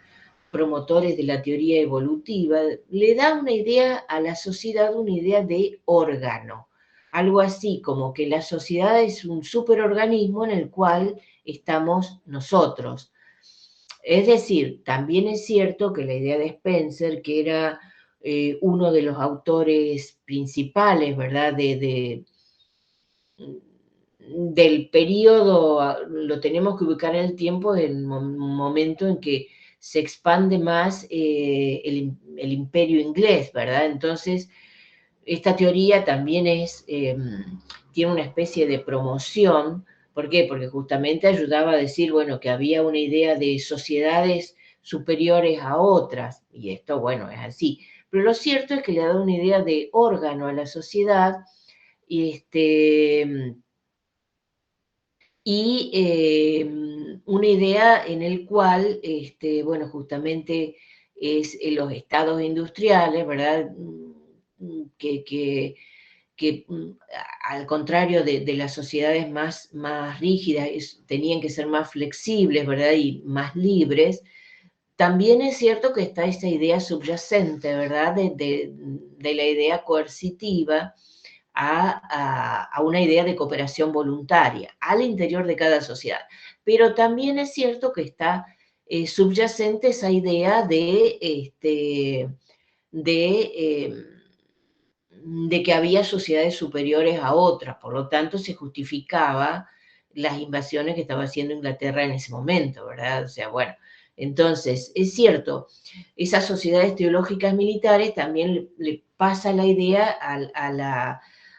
promotores de la teoría evolutiva, le da una idea a la sociedad, una idea de órgano. Algo así como que la sociedad es un superorganismo en el cual estamos nosotros. Es decir, también es cierto que la idea de Spencer, que era uno de los autores principales, ¿verdad?, del periodo, lo tenemos que ubicar en el tiempo, del momento en que se expande más el imperio inglés, ¿verdad? Entonces, esta teoría también tiene una especie de promoción. ¿Por qué? Porque justamente ayudaba a decir, bueno, que había una idea de sociedades superiores a otras, y esto, bueno, es así. Pero lo cierto es que le da una idea de órgano a la sociedad, y una idea en el cual, bueno, justamente es los estados industriales, ¿verdad? Que al contrario de las sociedades más rígidas, tenían que ser más flexibles, ¿verdad? Y más libres. También es cierto que está esta idea subyacente, ¿verdad? De la idea coercitiva, a una idea de cooperación voluntaria al interior de cada sociedad. Pero también es cierto que está subyacente esa idea de que había sociedades superiores a otras, por lo tanto se justificaba las invasiones que estaba haciendo Inglaterra en ese momento, ¿verdad? O sea, bueno, entonces, es cierto, esas sociedades teológicas militares también le pasa la idea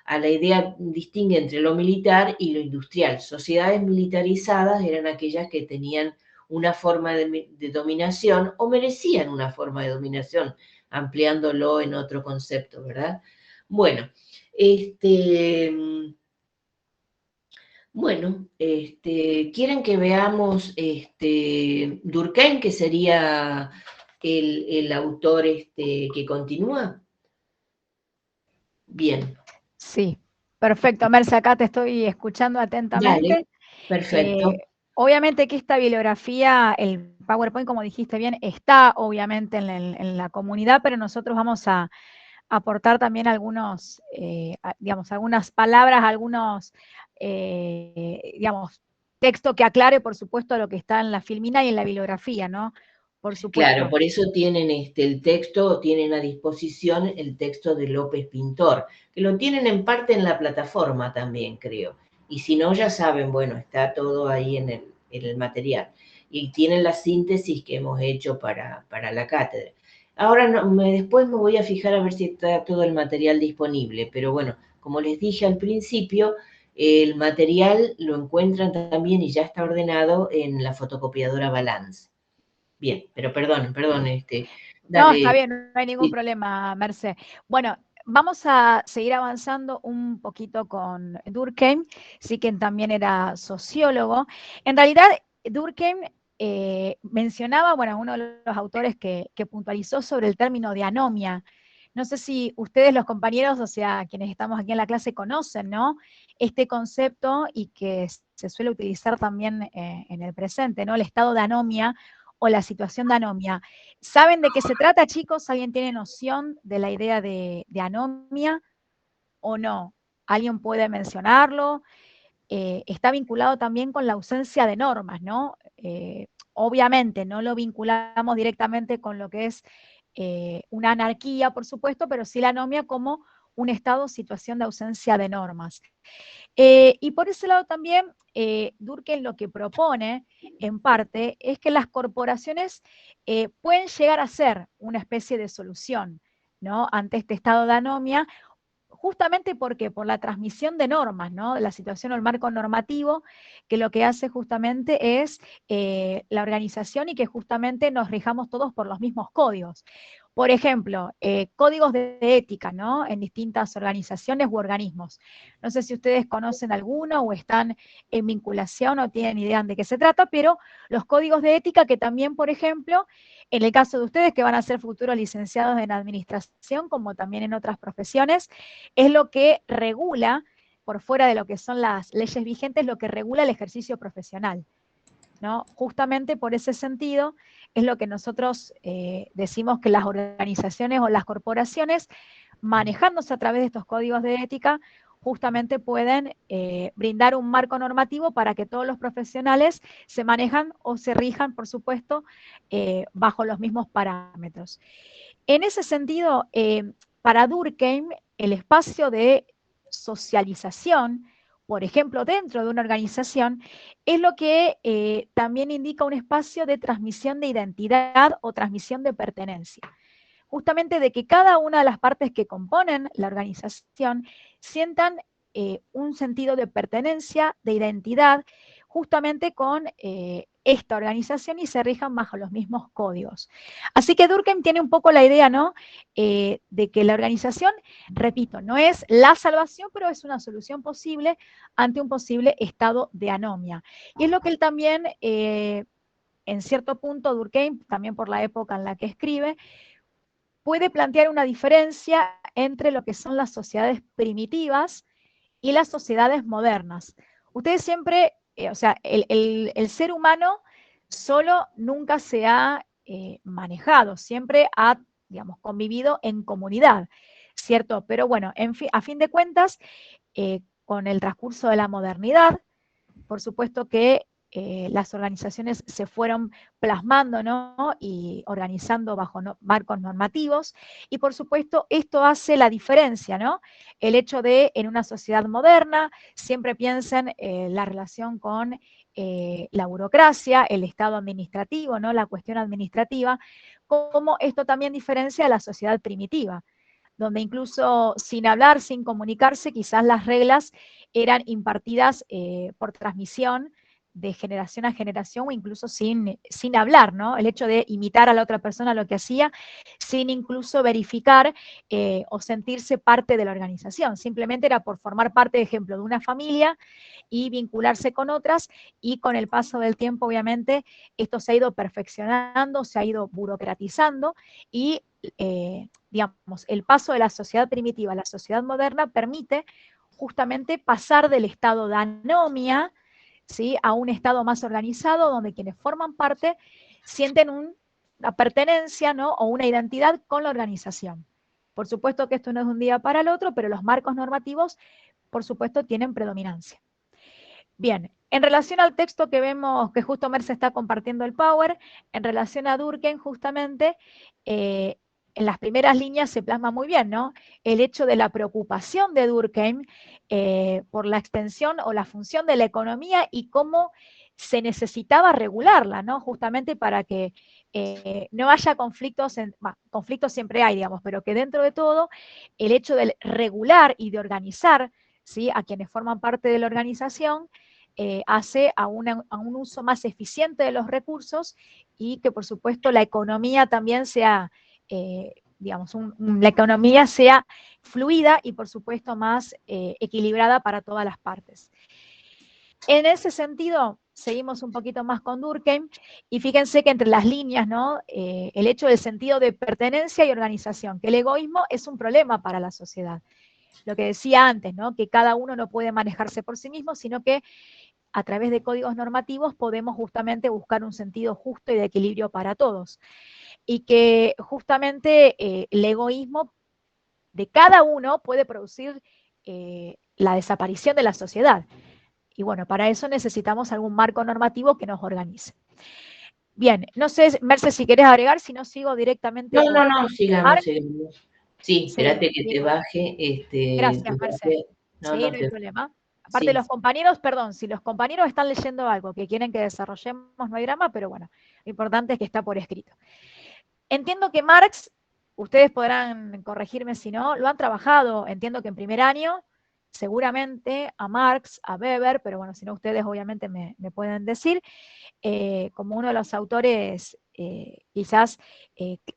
a la idea, distingue entre lo militar y lo industrial. Sociedades militarizadas eran aquellas que tenían una forma de dominación o merecían una forma de dominación, ampliándolo en otro concepto, ¿verdad? Bueno, ¿quieren que veamos Durkheim, que sería el autor que continúa? Bien. Sí, perfecto. Merce, acá te estoy escuchando Dale, atentamente. perfecto. Obviamente que esta bibliografía, el PowerPoint, como dijiste bien, está obviamente en la comunidad, pero nosotros vamos a aportar también algunos, digamos, algunas palabras, algunos, digamos, texto que aclare, por supuesto, lo que está en la filmina y en la bibliografía, ¿no? por Claro, supuesto. por eso tienen el texto, tienen a disposición el texto de López Pintor, que lo tienen en parte en la plataforma también, creo. Y si no, ya saben, bueno, está todo ahí en el material. Y tienen la síntesis que hemos hecho para la cátedra. Ahora después me voy a fijar a ver si está todo el material disponible, pero bueno, como les dije al principio, el material lo encuentran también y ya está ordenado en la fotocopiadora Balance. Bien, pero perdón, No, está dale. bien, no hay ningún problema, Merced. Bueno, vamos a seguir avanzando un poquito con Durkheim, sí, quien también era sociólogo. En realidad, Durkheim mencionaba, bueno, uno de los autores que puntualizó sobre el término de anomia. No sé si ustedes, los compañeros, o sea, quienes estamos aquí en la clase, conocen, ¿no? Este concepto y que se suele utilizar también en el presente, ¿no? El estado de anomia o la situación de anomia. ¿Saben de qué se trata, chicos? ¿Alguien tiene noción de la idea de anomia o no? ¿Alguien puede mencionarlo? Está vinculado también con la ausencia de normas, ¿no? Obviamente no lo vinculamos directamente con lo que es una anarquía, por supuesto, pero sí la anomia como un estado o situación de ausencia de normas. Y por ese lado también, Durkheim lo que propone, en parte, es que las corporaciones pueden llegar a ser una especie de solución, ¿no? Ante este estado de anomia, justamente porque por la transmisión de normas, ¿no? De la situación o el marco normativo, que lo que hace justamente es la organización y que justamente nos rijamos todos por los mismos códigos. Por ejemplo, códigos de ética, ¿no? En distintas organizaciones u organismos. No sé si ustedes conocen alguno o están en vinculación o tienen idea de qué se trata, pero los códigos de ética que también, por ejemplo, en el caso de ustedes que van a ser futuros licenciados en administración, como también en otras profesiones, es lo que regula, por fuera de lo que son las leyes vigentes, lo que regula el ejercicio profesional, ¿no? Justamente por ese sentido es lo que nosotros decimos que las organizaciones o las corporaciones, manejándose a través de estos códigos de ética, justamente pueden brindar un marco normativo para que todos los profesionales se manejan o se rijan, por supuesto, bajo los mismos parámetros. En ese sentido, para Durkheim, el espacio de socialización, por ejemplo, dentro de una organización, es lo que también indica un espacio de transmisión de identidad o transmisión de pertenencia. Justamente de que cada una de las partes que componen la organización sientan un sentido de pertenencia, de identidad, justamente con esta organización y se rijan bajo los mismos códigos. Así que Durkheim tiene un poco la idea, ¿no? De que la organización, repito, no es la salvación, pero es una solución posible ante un posible estado de anomia. Y es lo que él también, en cierto punto, Durkheim, también por la época en la que escribe, puede plantear una diferencia entre lo que son las sociedades primitivas y las sociedades modernas. Ustedes siempre, o sea, el ser humano solo nunca se ha manejado, siempre ha, digamos, convivido en comunidad, ¿cierto? Pero bueno, a fin de cuentas, con el transcurso de la modernidad, por supuesto que las organizaciones se fueron plasmando, ¿no? Y organizando bajo marcos normativos, y por supuesto esto hace la diferencia, ¿no? El hecho de, en una sociedad moderna, siempre piensen la relación con la burocracia, el estado administrativo, ¿no? La cuestión administrativa, como esto también diferencia a la sociedad primitiva, donde incluso sin hablar, sin comunicarse, quizás las reglas eran impartidas por transmisión de generación a generación o incluso sin hablar, ¿no? El hecho de imitar a la otra persona lo que hacía sin incluso verificar o sentirse parte de la organización. Simplemente era por formar parte, de ejemplo, de una familia y vincularse con otras, y con el paso del tiempo, obviamente, esto se ha ido perfeccionando, se ha ido burocratizando y digamos, el paso de la sociedad primitiva a la sociedad moderna permite justamente pasar del estado de anomia, ¿sí?, a un estado más organizado, donde quienes forman parte sienten una pertenencia, ¿no?, o una identidad con la organización. Por supuesto que esto no es de un día para el otro, pero los marcos normativos, por supuesto, tienen predominancia. Bien, en relación al texto que vemos que justo Merce está compartiendo el Power, en relación a Durkheim, justamente, en las primeras líneas se plasma muy bien, ¿no? El hecho de la preocupación de Durkheim por la extensión o la función de la economía y cómo se necesitaba regularla, ¿no? Justamente para que no haya conflictos, conflictos siempre hay, digamos, pero que dentro de todo el hecho de regular y de organizar, ¿sí?, a quienes forman parte de la organización, hace a un uso más eficiente de los recursos y que por supuesto la economía también sea, digamos, la economía sea fluida y por supuesto más equilibrada para todas las partes. En ese sentido, seguimos un poquito más con Durkheim, y fíjense que entre las líneas, ¿no? El hecho del sentido de pertenencia y organización, que el egoísmo es un problema para la sociedad. Lo que decía antes, ¿no? Que cada uno no puede manejarse por sí mismo, sino que a través de códigos normativos podemos justamente buscar un sentido justo y de equilibrio para todos. Y que justamente el egoísmo de cada uno puede producir la desaparición de la sociedad. Y bueno, para eso necesitamos algún marco normativo que nos organice. Bien, no sé, Merce, si querés agregar, si no sigo directamente No, con no, no, sigamos, Marx. sigamos. Sí, espérate que te baje, Gracias, te Merce. baje. No, Sí, no no hay te. problema. Aparte, Sí, los compañeros, perdón, si los compañeros están leyendo algo que quieren que desarrollemos, no hay drama, pero bueno, lo importante es que está por escrito. Entiendo que Marx, ustedes podrán corregirme si no, lo han trabajado, entiendo que en primer año, seguramente a Marx, a Weber, pero bueno, si no ustedes obviamente me pueden decir, como uno de los autores quizás,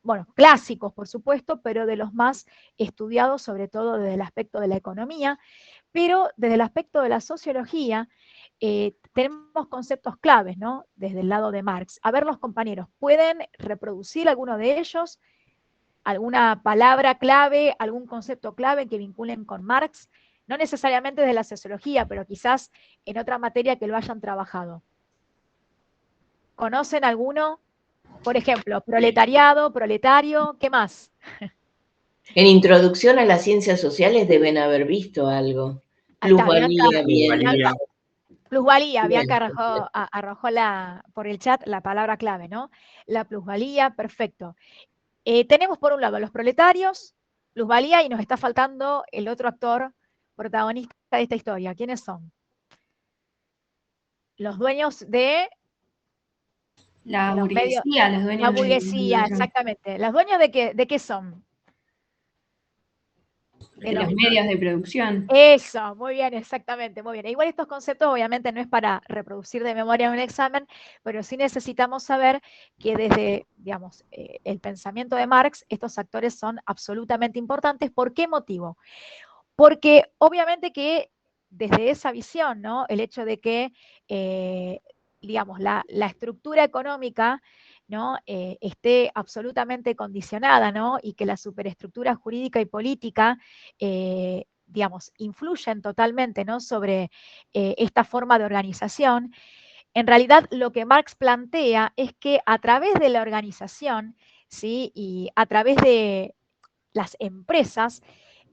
bueno, clásicos por supuesto, pero de los más estudiados sobre todo desde el aspecto de la economía, pero desde el aspecto de la sociología tenemos conceptos claves, ¿no? Desde el lado de Marx. A ver, los compañeros, ¿pueden reproducir alguno de ellos? ¿Alguna palabra clave, algún concepto clave que vinculen con Marx? No necesariamente desde la sociología, pero quizás en otra materia que lo hayan trabajado. ¿Conocen alguno? Por ejemplo, proletariado, proletario, ¿qué más? en Introducción a las Ciencias Sociales deben haber visto algo. Ahí está, Plusvalía, bien. plusvalía, Bien, Bianca arrojó por el chat la palabra clave, ¿no? La plusvalía, perfecto. Tenemos por un lado los proletarios, plusvalía, y nos está faltando el otro actor protagonista de esta historia. ¿Quiénes son? Los dueños de La los medios, burguesía, los la dueños de la burguesía, información, exactamente. ¿Los dueños de qué son? De de los medios de producción. Eso, muy bien, exactamente, muy bien. Igual estos conceptos obviamente no es para reproducir de memoria en un examen, pero sí necesitamos saber que desde, digamos, el pensamiento de Marx, estos actores son absolutamente importantes. ¿Por qué motivo? Porque obviamente que desde esa visión, ¿no? El hecho de que, digamos, la estructura económica, ¿no? Esté absolutamente condicionada, ¿no? Y que la superestructura jurídica y política, digamos, influyen totalmente, ¿no? Sobre esta forma de organización. En realidad, lo que Marx plantea es que a través de la organización, ¿sí? Y a través de las empresas,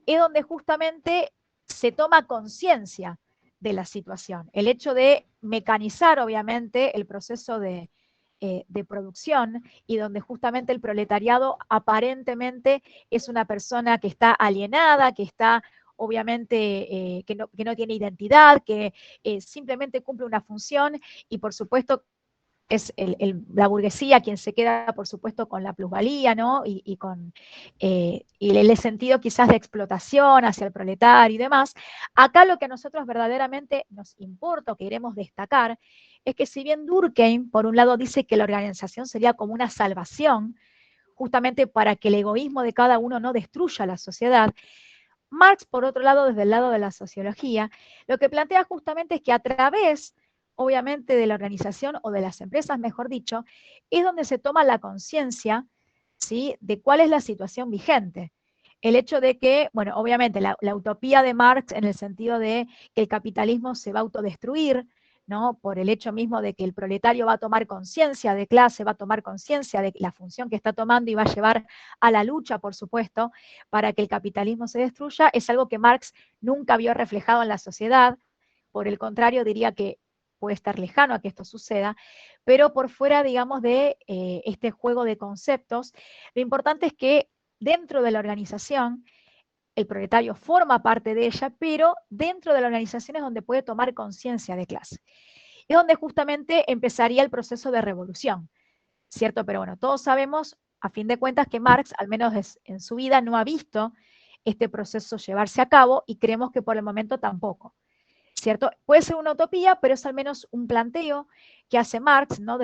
es donde justamente se toma conciencia de la situación. El hecho de mecanizar, obviamente, el proceso de producción, y donde justamente el proletariado aparentemente es una persona que está alienada, que está obviamente que no tiene identidad, que simplemente cumple una función, y por supuesto es la burguesía quien se queda, por supuesto, con la plusvalía, ¿no? Y con y el sentido quizás de explotación hacia el proletario y demás. Acá lo que a nosotros verdaderamente nos importa, o que queremos destacar, es que si bien Durkheim, por un lado, dice que la organización sería como una salvación, justamente para que el egoísmo de cada uno no destruya la sociedad, Marx, por otro lado, desde el lado de la sociología, lo que plantea justamente es que a través, obviamente, de la organización o de las empresas, mejor dicho, es donde se toma la conciencia, ¿sí?, de cuál es la situación vigente. El hecho de que, bueno, obviamente la utopía de Marx en el sentido de que el capitalismo se va a autodestruir, ¿no? Por el hecho mismo de que el proletario va a tomar conciencia de clase, va a tomar conciencia de la función que está tomando y va a llevar a la lucha, por supuesto, para que el capitalismo se destruya, es algo que Marx nunca vio reflejado en la sociedad, por el contrario, diría que puede estar lejano a que esto suceda, pero por fuera, digamos, de este juego de conceptos, lo importante es que dentro de la organización, el proletario forma parte de ella, pero dentro de la organización es donde puede tomar conciencia de clase. Es donde justamente empezaría el proceso de revolución, ¿cierto? Pero bueno, todos sabemos, a fin de cuentas, que Marx, al menos en su vida, no ha visto este proceso llevarse a cabo y creemos que por el momento tampoco, ¿cierto? Puede ser una utopía, pero es al menos un planteo que hace Marx, ¿no?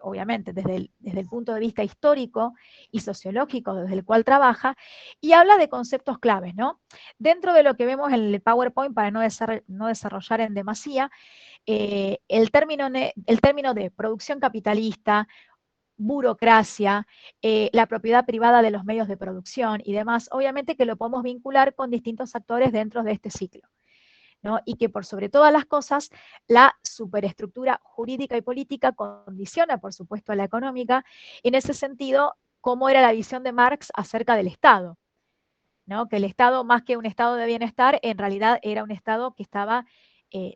Obviamente, desde el punto de vista histórico y sociológico desde el cual trabaja, y habla de conceptos claves, ¿no? Dentro de lo que vemos en el PowerPoint, para no desarrollar en demasía, el término de producción capitalista, burocracia, la propiedad privada de los medios de producción y demás, obviamente que lo podemos vincular con distintos actores dentro de este ciclo, ¿no? Y que por sobre todas las cosas, la superestructura jurídica y política condiciona, por supuesto, a la económica. En ese sentido, ¿cómo era la visión de Marx acerca del Estado? ¿No? Que el Estado, más que un estado de bienestar, en realidad era un estado que estaba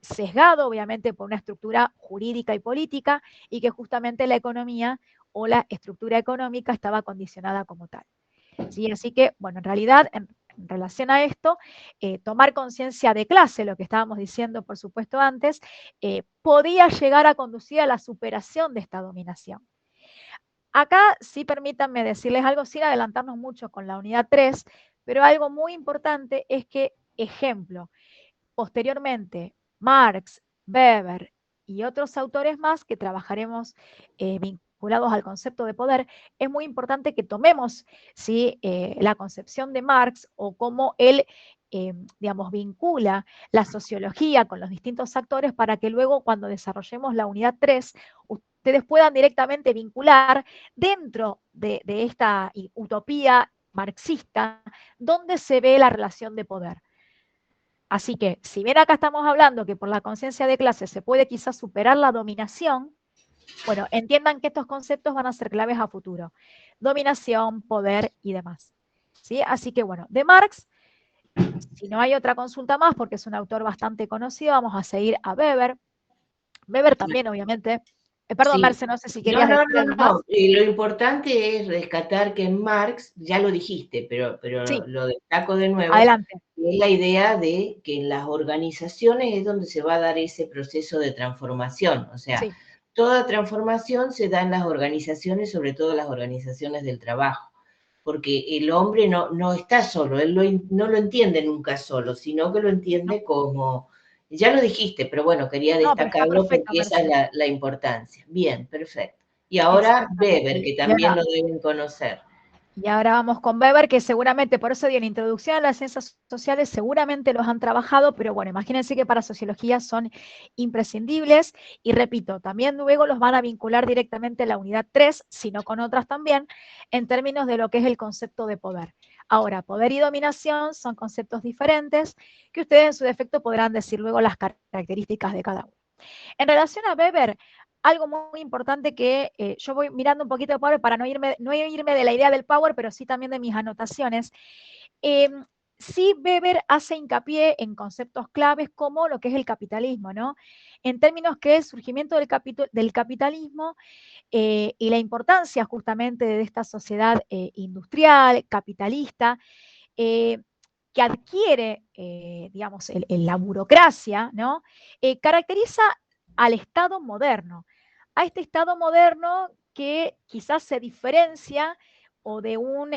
sesgado, obviamente, por una estructura jurídica y política, y que justamente la economía o la estructura económica estaba condicionada como tal. ¿Sí? Así que, bueno, en realidad, en relación a esto, tomar conciencia de clase, lo que estábamos diciendo, por supuesto, antes, podía llegar a conducir a la superación de esta dominación. Acá sí permítanme decirles algo, sin adelantarnos mucho con la unidad 3, pero algo muy importante es que, ejemplo, posteriormente, Marx, Weber y otros autores más que trabajaremos vinculados al concepto de poder, es muy importante que tomemos, ¿sí? La concepción de Marx o cómo él, digamos, vincula la sociología con los distintos actores para que luego cuando desarrollemos la unidad 3, ustedes puedan directamente vincular dentro de esta utopía marxista donde se ve la relación de poder. Así que, si bien acá estamos hablando que por la conciencia de clase se puede quizás superar la dominación, bueno, entiendan que estos conceptos van a ser claves a futuro. Dominación, poder y demás. ¿Sí? Así que, bueno, de Marx, si no hay otra consulta más, porque es un autor bastante conocido, vamos a seguir a Weber. Weber también, obviamente. Perdón, Sí. Marce, no sé si No, querías no, decir no, algo más. no. Lo importante es rescatar que en Marx, ya lo dijiste, pero Sí, lo destaco de nuevo, adelante. es la idea de que en las organizaciones es donde se va a dar ese proceso de transformación. O sea, Sí, toda transformación se da en las organizaciones, sobre todo las organizaciones del trabajo, porque el hombre no está solo, él no lo entiende nunca solo, sino que lo no, entiende como, ya lo dijiste, pero bueno, quería no, pero está destacarlo perfecto, porque esa es Marce. la importancia. Bien, perfecto. Y ahora Weber, Exactamente. que Y también ahora, lo deben conocer. Y ahora vamos con Weber, que seguramente, por eso dio la introducción a las ciencias sociales, seguramente los han trabajado, pero bueno, imagínense que para sociología son imprescindibles, y repito, también luego los van a vincular directamente a la unidad 3, sino con otras también, en términos de lo que es el concepto de poder. Ahora, poder y dominación son conceptos diferentes, que ustedes en su defecto podrán decir luego las características de cada uno. En relación a Weber, algo muy importante que yo voy mirando un poquito de Power para no irme de la idea del Power, pero sí también de mis anotaciones. Sí, Weber hace hincapié en conceptos claves como lo que es el capitalismo, ¿no? En términos que el surgimiento del capitalismo y la importancia justamente de esta sociedad industrial, capitalista, que adquiere, digamos, la burocracia, ¿no? Caracteriza al Estado moderno, a este Estado moderno que quizás se diferencia o de un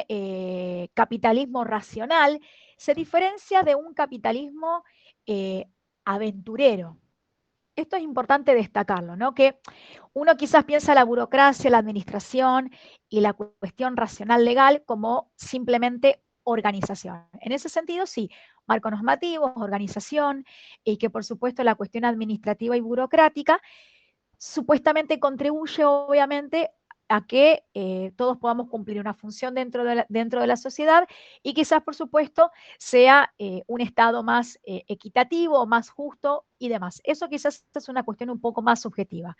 capitalismo racional, se diferencia de un capitalismo eh, aventurero. Esto es importante destacarlo, ¿no? Que uno quizás piensa la burocracia, la administración y la cuestión racional legal como simplemente organización. En ese sentido, sí, marcos normativos, organización, y que por supuesto la cuestión administrativa y burocrática supuestamente contribuye obviamente a que todos podamos cumplir una función dentro de la sociedad y quizás, por supuesto, sea un Estado más equitativo, más justo y demás. Eso quizás es una cuestión un poco más subjetiva.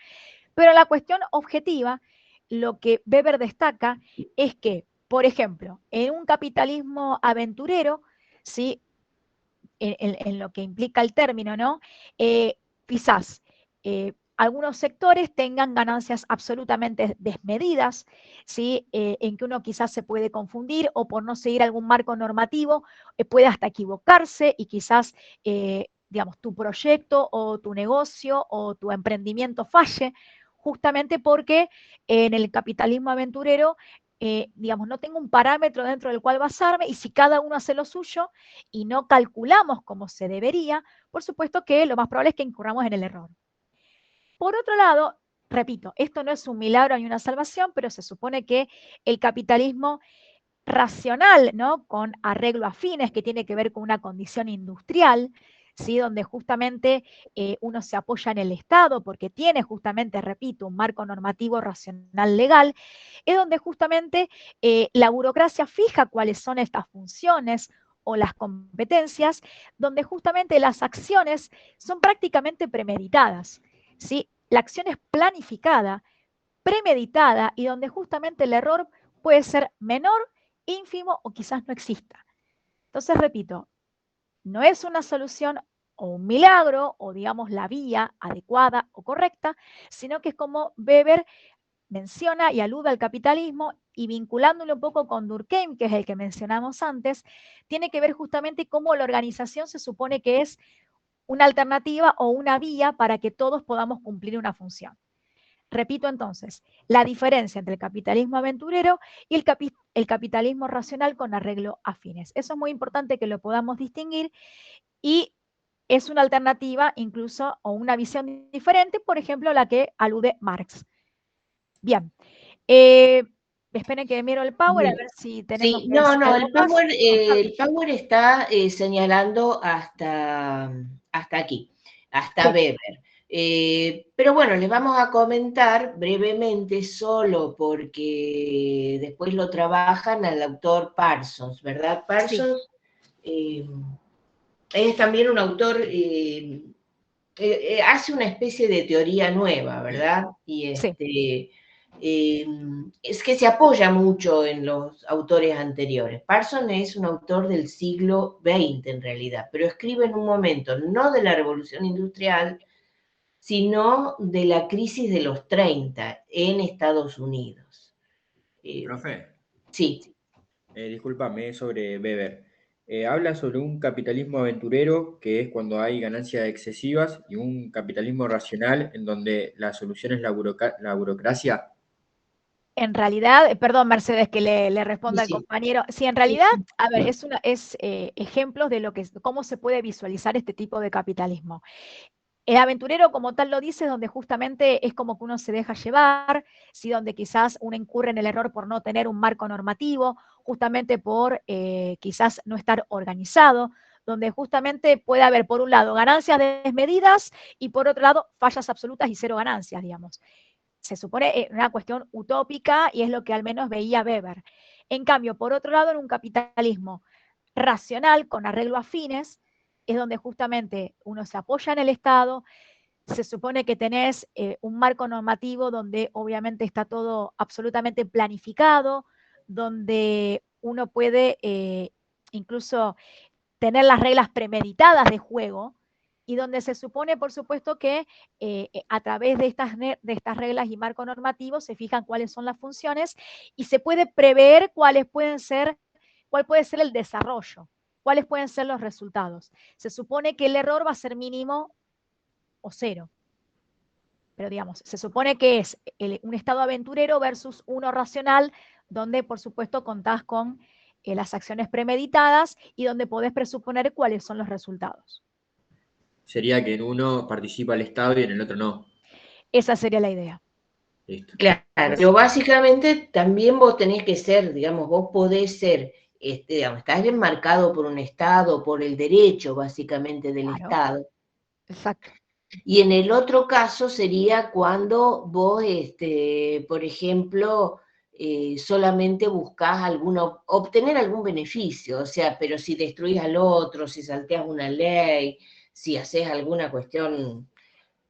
Pero la cuestión objetiva, lo que Weber destaca es que, por ejemplo, en un capitalismo aventurero, ¿sí? en lo que implica el término, ¿no? Quizás algunos sectores tengan ganancias absolutamente desmedidas, ¿sí? En que uno quizás se puede confundir o por no seguir algún marco normativo puede hasta equivocarse y quizás, digamos, tu proyecto o tu negocio o tu emprendimiento falle, justamente porque en el capitalismo aventurero, digamos, no tengo un parámetro dentro del cual basarme y si cada uno hace lo suyo y no calculamos como se debería, por supuesto que lo más probable es que incurramos en el error. Por otro lado, repito, esto no es un milagro ni una salvación, pero se supone que el capitalismo racional, ¿no? Con arreglo a fines, que tiene que ver con una condición industrial, ¿sí? Donde justamente uno se apoya en el Estado porque tiene justamente, repito, un marco normativo racional legal, es donde justamente la burocracia fija cuáles son estas funciones o las competencias, donde justamente las acciones son prácticamente premeditadas, ¿sí? La acción es planificada, premeditada y donde justamente el error puede ser menor, ínfimo o quizás no exista. Entonces, repito, no es una solución o un milagro o digamos la vía adecuada o correcta, sino que es como Weber menciona y alude al capitalismo y vinculándolo un poco con Durkheim, que es el que mencionamos antes, tiene que ver justamente cómo la organización se supone que es una alternativa o una vía para que todos podamos cumplir una función. Repito entonces, la diferencia entre el capitalismo aventurero y el capitalismo racional con arreglo a fines. Eso es muy importante que lo podamos distinguir y es una alternativa incluso o una visión diferente, por ejemplo, la que alude Marx. Bien, esperen que miro el Power a ver si tenemos Sí, que decir no, algo más. el Power está señalando hasta aquí, hasta Sí, Weber. Pero bueno, les vamos a comentar brevemente, solo porque después lo trabajan al autor Parsons, ¿verdad? sí, Parsons es también un autor, hace una especie de teoría nueva, ¿verdad? Y sí. es que se apoya mucho en los autores anteriores. Parsons es un autor del siglo XX en realidad, pero escribe en un momento no de la revolución industrial, sino de la crisis de los 30 en Estados Unidos. Profe, Sí, discúlpame sobre Weber. Habla sobre un capitalismo aventurero, que es cuando hay ganancias excesivas, y un capitalismo racional, en donde la solución es la burocracia. En realidad, perdón Mercedes que le sí, responda al sí, compañero, sí, en sí, realidad, sí. a ver, es ejemplos de cómo se puede visualizar este tipo de capitalismo. El aventurero como tal lo dice, donde justamente es como que uno se deja llevar, ¿sí? Donde quizás uno incurre en el error por no tener un marco normativo, justamente por quizás no estar organizado, donde justamente puede haber, por un lado, ganancias desmedidas y por otro lado, fallas absolutas y cero ganancias, digamos. Se supone una cuestión utópica y es lo que al menos veía Weber. En cambio, por otro lado, en un capitalismo racional, con arreglo a fines, es donde justamente uno se apoya en el Estado, se supone que tenés un marco normativo donde obviamente está todo absolutamente planificado, donde uno puede incluso tener las reglas premeditadas de juego y donde se supone, por supuesto, que a través de estas reglas y marco normativo se fijan cuáles son las funciones y se puede prever cuál puede ser el desarrollo, cuáles pueden ser los resultados. Se supone que el error va a ser mínimo o cero. Pero digamos, se supone que es un estado aventurero versus uno racional, donde por supuesto contás con las acciones premeditadas y donde podés presuponer cuáles son los resultados. Sería que en uno participa el Estado y en el otro no. Esa sería la idea. Listo. Claro, Es, pero básicamente también vos tenés que ser, digamos, vos podés ser, digamos, estás enmarcado por un Estado, por el derecho básicamente del claro, Estado. exacto. Y en el otro caso sería cuando vos, por ejemplo, solamente buscás obtener algún beneficio, o sea, pero si destruís al otro, si salteas una ley, si haces alguna cuestión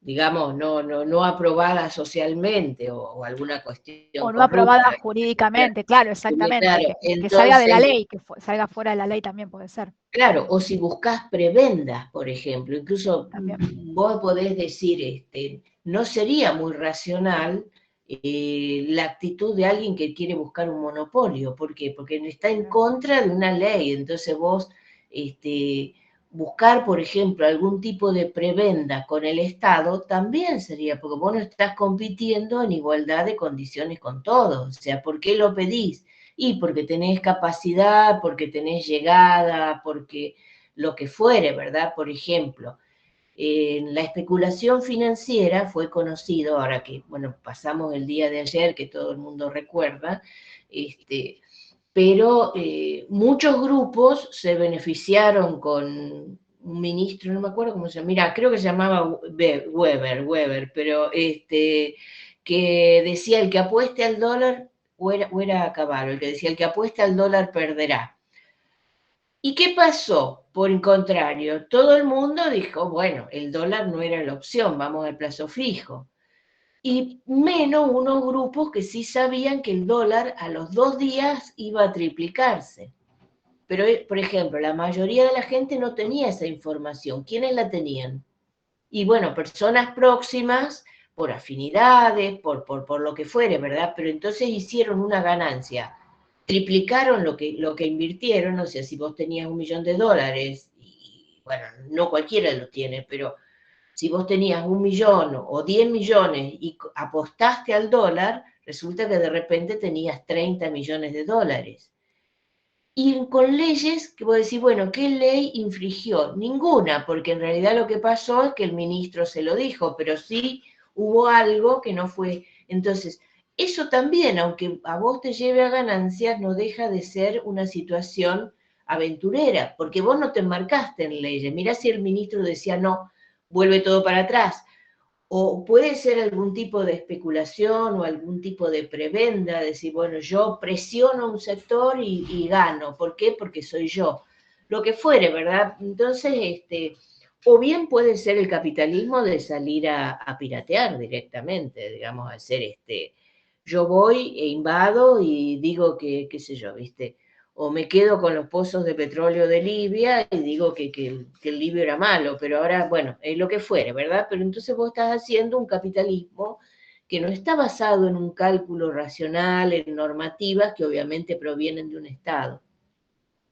digamos, no aprobada socialmente o alguna cuestión O no corrupta. aprobada jurídicamente, claro, exactamente. Claro, Que salga de la entonces, ley, que salga fuera de la ley también puede ser. claro, o si buscas prebendas, por ejemplo, incluso También. vos podés decir, no sería muy racional la actitud de alguien que quiere buscar un monopolio. ¿Por qué? Porque está en contra de una ley. Entonces vos buscar, por ejemplo, algún tipo de prebenda con el Estado también sería, porque vos no estás compitiendo en igualdad de condiciones con todos. O sea, ¿por qué lo pedís? Y porque tenés capacidad, porque tenés llegada, porque lo que fuere, ¿verdad? Por ejemplo, en la especulación financiera fue conocido, ahora que, bueno, pasamos el día de ayer, que todo el mundo recuerda, pero muchos grupos se beneficiaron con un ministro, no me acuerdo cómo se llama, mira, creo que se llamaba Weber, pero que decía el que apueste al dólar, o era Cavallo, el que decía el que apueste al dólar perderá. ¿Y qué pasó? Por el contrario, todo el mundo dijo, bueno, el dólar no era la opción, vamos al plazo fijo. Y menos unos grupos que sí sabían que el dólar a los 2 días iba a triplicarse. Pero, por ejemplo, la mayoría de la gente no tenía esa información. ¿Quiénes la tenían? Y bueno, personas próximas, por afinidades, por lo que fuere, ¿verdad? Pero entonces hicieron una ganancia, triplicaron lo que invirtieron. O sea, si vos tenías $1.000.000, y bueno, no cualquiera lo tiene, pero si vos tenías 1.000.000 o 10 millones y apostaste al dólar, resulta que de repente tenías 30 millones de dólares. Y con leyes que vos decís, bueno, ¿qué ley infringió? Ninguna, porque en realidad lo que pasó es que el ministro se lo dijo, pero sí hubo algo que no fue. Entonces, eso también, aunque a vos te lleve a ganancias, no deja de ser una situación aventurera, porque vos no te enmarcaste en leyes. Mirá si el ministro decía no, vuelve todo para atrás. O puede ser algún tipo de especulación o algún tipo de prebenda, decir, bueno, yo presiono un sector y gano. ¿Por qué? Porque soy yo. Lo que fuere, ¿verdad? Entonces, o bien puede ser el capitalismo de salir a piratear directamente, digamos, a hacer yo voy e invado y digo que, qué sé yo, ¿viste? O me quedo con los pozos de petróleo de Libia y digo que el libio era malo, pero ahora, bueno, es lo que fuere, ¿verdad? Pero entonces vos estás haciendo un capitalismo que no está basado en un cálculo racional, en normativas que obviamente provienen de un Estado.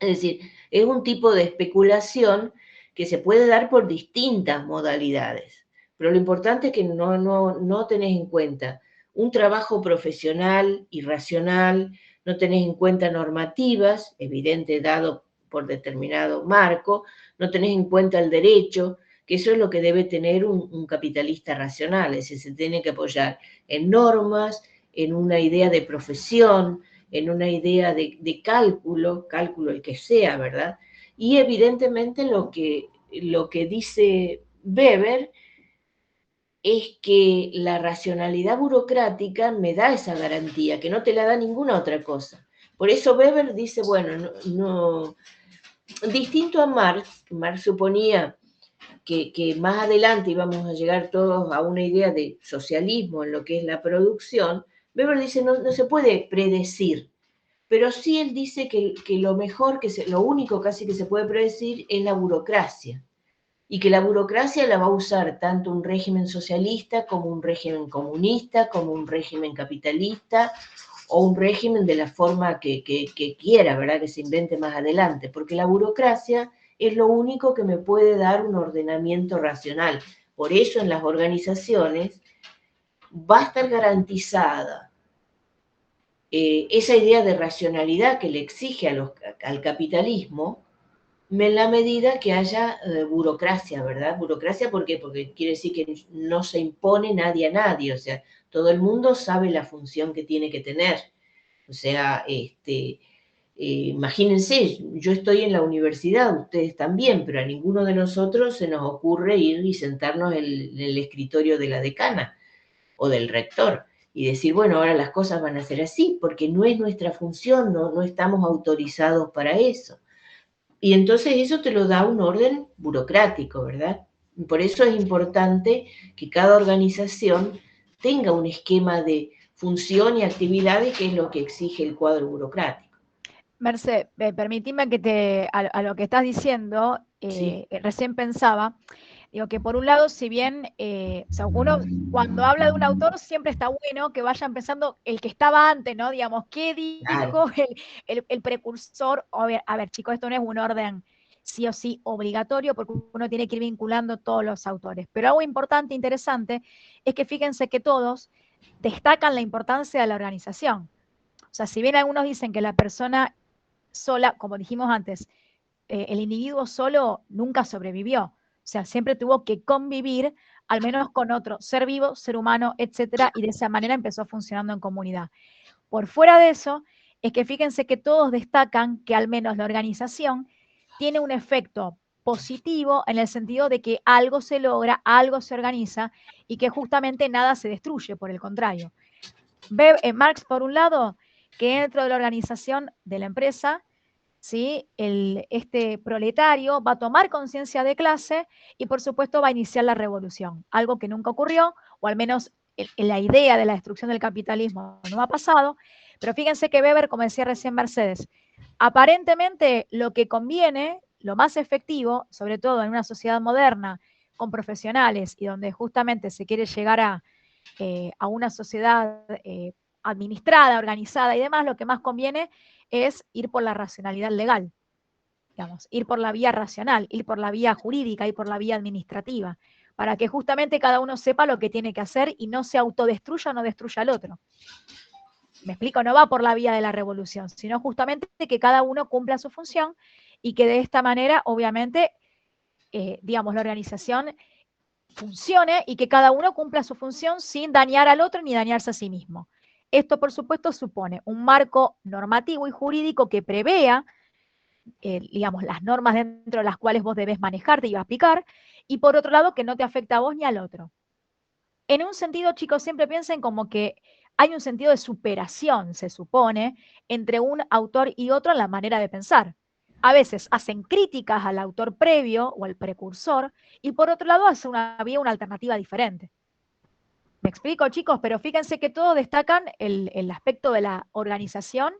Es decir, es un tipo de especulación que se puede dar por distintas modalidades, pero lo importante es que no tenés en cuenta un trabajo profesional y racional, no tenés en cuenta normativas, evidente dado por determinado marco, no tenés en cuenta el derecho, que eso es lo que debe tener un capitalista racional, es decir, se tiene que apoyar en normas, en una idea de profesión, en una idea de cálculo el que sea, ¿verdad? Y evidentemente lo que dice Weber es que la racionalidad burocrática me da esa garantía, que no te la da ninguna otra cosa. Por eso Weber dice, bueno, distinto a Marx suponía que más adelante íbamos a llegar todos a una idea de socialismo en lo que es la producción. Weber dice, no se puede predecir, pero sí él dice que lo mejor, lo único casi que se puede predecir es la burocracia, y que la burocracia la va a usar tanto un régimen socialista como un régimen comunista, como un régimen capitalista, o un régimen de la forma que quiera, ¿verdad? Que se invente más adelante, porque la burocracia es lo único que me puede dar un ordenamiento racional. Por eso en las organizaciones va a estar garantizada esa idea de racionalidad que le exige al capitalismo, en la medida que haya burocracia, ¿verdad? Burocracia, ¿por qué? Porque quiere decir que no se impone nadie a nadie, o sea, todo el mundo sabe la función que tiene que tener. O sea, imagínense, yo estoy en la universidad, ustedes también, pero a ninguno de nosotros se nos ocurre ir y sentarnos en el escritorio de la decana o del rector y decir, bueno, ahora las cosas van a ser así, porque no es nuestra función, no estamos autorizados para eso. Y entonces eso te lo da un orden burocrático, ¿verdad? Por eso es importante que cada organización tenga un esquema de función y actividades, que es lo que exige el cuadro burocrático. Merced, permitime que a lo que estás diciendo, Sí. recién pensaba, digo que por un lado, si bien, o sea, uno cuando habla de un autor siempre está bueno que vaya empezando el que estaba antes, ¿no? Digamos, ¿qué Claro. dijo el precursor? A ver, chicos, esto no es un orden sí o sí obligatorio, porque uno tiene que ir vinculando todos los autores. Pero algo importante, interesante, es que fíjense que todos destacan la importancia de la organización. O sea, si bien algunos dicen que la persona sola, como dijimos antes, el individuo solo nunca sobrevivió. O sea, siempre tuvo que convivir al menos con otro ser vivo, ser humano, etcétera, y de esa manera empezó funcionando en comunidad. Por fuera de eso, es que fíjense que todos destacan que al menos la organización tiene un efecto positivo en el sentido de que algo se logra, algo se organiza y que justamente nada se destruye, por el contrario. Ve Marx, por un lado, que dentro de la organización de la empresa, ¿sí? Este proletario va a tomar conciencia de clase y por supuesto va a iniciar la revolución, algo que nunca ocurrió, o al menos la idea de la destrucción del capitalismo no ha pasado, pero fíjense que Weber, como decía recién Mercedes, aparentemente lo que conviene, lo más efectivo, sobre todo en una sociedad moderna, con profesionales y donde justamente se quiere llegar a una sociedad administrada, organizada y demás, lo que más conviene es ir por la racionalidad legal, digamos, ir por la vía racional, ir por la vía jurídica, ir por la vía administrativa, para que justamente cada uno sepa lo que tiene que hacer y no se autodestruya o no destruya al otro. Me explico, no va por la vía de la revolución, sino justamente que cada uno cumpla su función y que de esta manera, obviamente, digamos, la organización funcione y que cada uno cumpla su función sin dañar al otro ni dañarse a sí mismo. Esto, por supuesto, supone un marco normativo y jurídico que prevea, digamos, las normas dentro de las cuales vos debés manejarte y aplicar, y por otro lado, que no te afecta a vos ni al otro. En un sentido, chicos, siempre piensen como que hay un sentido de superación, se supone, entre un autor y otro en la manera de pensar. A veces hacen críticas al autor previo o al precursor, y por otro lado hacen una alternativa diferente. Me explico, chicos, pero fíjense que todos destacan el aspecto de la organización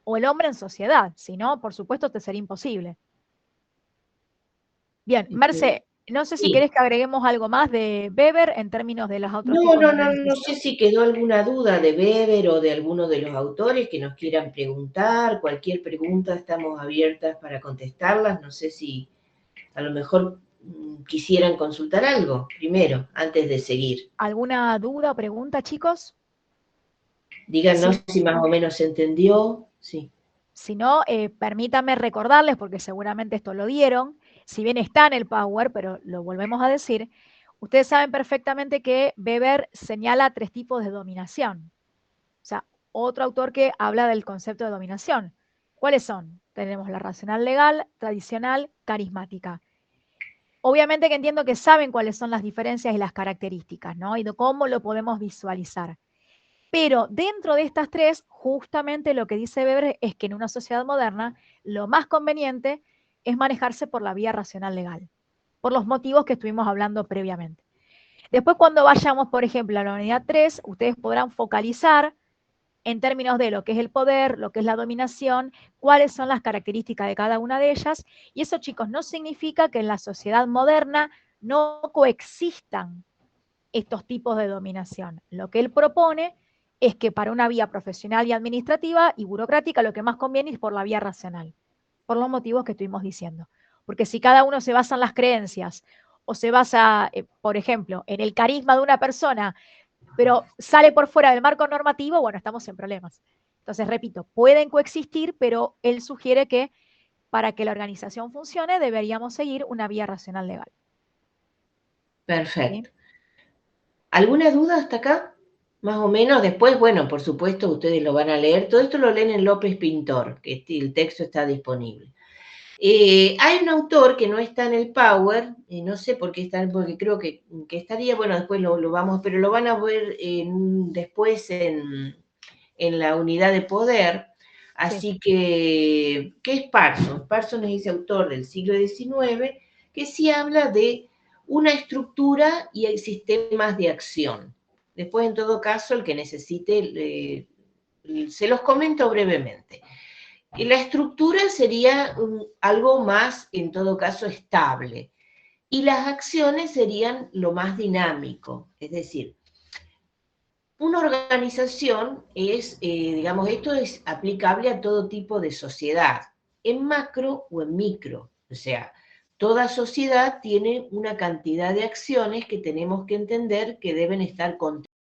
o el hombre en sociedad, si no, por supuesto, te sería imposible. Bien, Merce, no sé si Sí. querés que agreguemos algo más de Weber en términos de los otros No, tipos de no organización. sé si quedó alguna duda de Weber o de alguno de los autores que nos quieran preguntar. Cualquier pregunta estamos abiertas para contestarlas. No sé si a lo mejor quisieran consultar algo primero, antes de seguir. ¿Alguna duda o pregunta, chicos? Díganos si más o menos se entendió. Sí. Si no, permítanme recordarles, porque seguramente esto lo dieron, si bien está en el Power, pero lo volvemos a decir, ustedes saben perfectamente que Weber señala 3 tipos de dominación. O sea, otro autor que habla del concepto de dominación. ¿Cuáles son? Tenemos la racional legal, tradicional, carismática. Obviamente que entiendo que saben cuáles son las diferencias y las características, ¿no? Y de cómo lo podemos visualizar. Pero dentro de estas 3, justamente lo que dice Weber es que en una sociedad moderna lo más conveniente es manejarse por la vía racional legal, por los motivos que estuvimos hablando previamente. Después, cuando vayamos, por ejemplo, a la unidad 3, ustedes podrán focalizar en términos de lo que es el poder, lo que es la dominación, cuáles son las características de cada una de ellas. Y eso, chicos, no significa que en la sociedad moderna no coexistan estos tipos de dominación. Lo que él propone es que para una vía profesional y administrativa y burocrática lo que más conviene es por la vía racional, por los motivos que estuvimos diciendo. Porque si cada uno se basa en las creencias o se basa, por ejemplo, en el carisma de una persona, pero sale por fuera del marco normativo, bueno, estamos en problemas. Entonces, repito, pueden coexistir, pero él sugiere que para que la organización funcione deberíamos seguir una vía racional legal. Perfecto. ¿Sí? ¿Alguna duda hasta acá? Más o menos. Después, bueno, por supuesto, ustedes lo van a leer. Todo esto lo leen en López Pintor, que el texto está disponible. Hay un autor que no está en el Power, no sé por qué está, porque creo que estaría, bueno, después lo vamos, pero lo van a ver después en la unidad de poder. Así Sí. que es Parsons. Parsons es ese autor del siglo XIX que sí habla de una estructura y hay sistemas de acción. Después, en todo caso, el que necesite, se los comento brevemente. La estructura sería algo más, en todo caso, estable. Y las acciones serían lo más dinámico. Es decir, una organización es, digamos, esto es aplicable a todo tipo de sociedad, en macro o en micro. O sea, toda sociedad tiene una cantidad de acciones que tenemos que entender que deben estar controladas.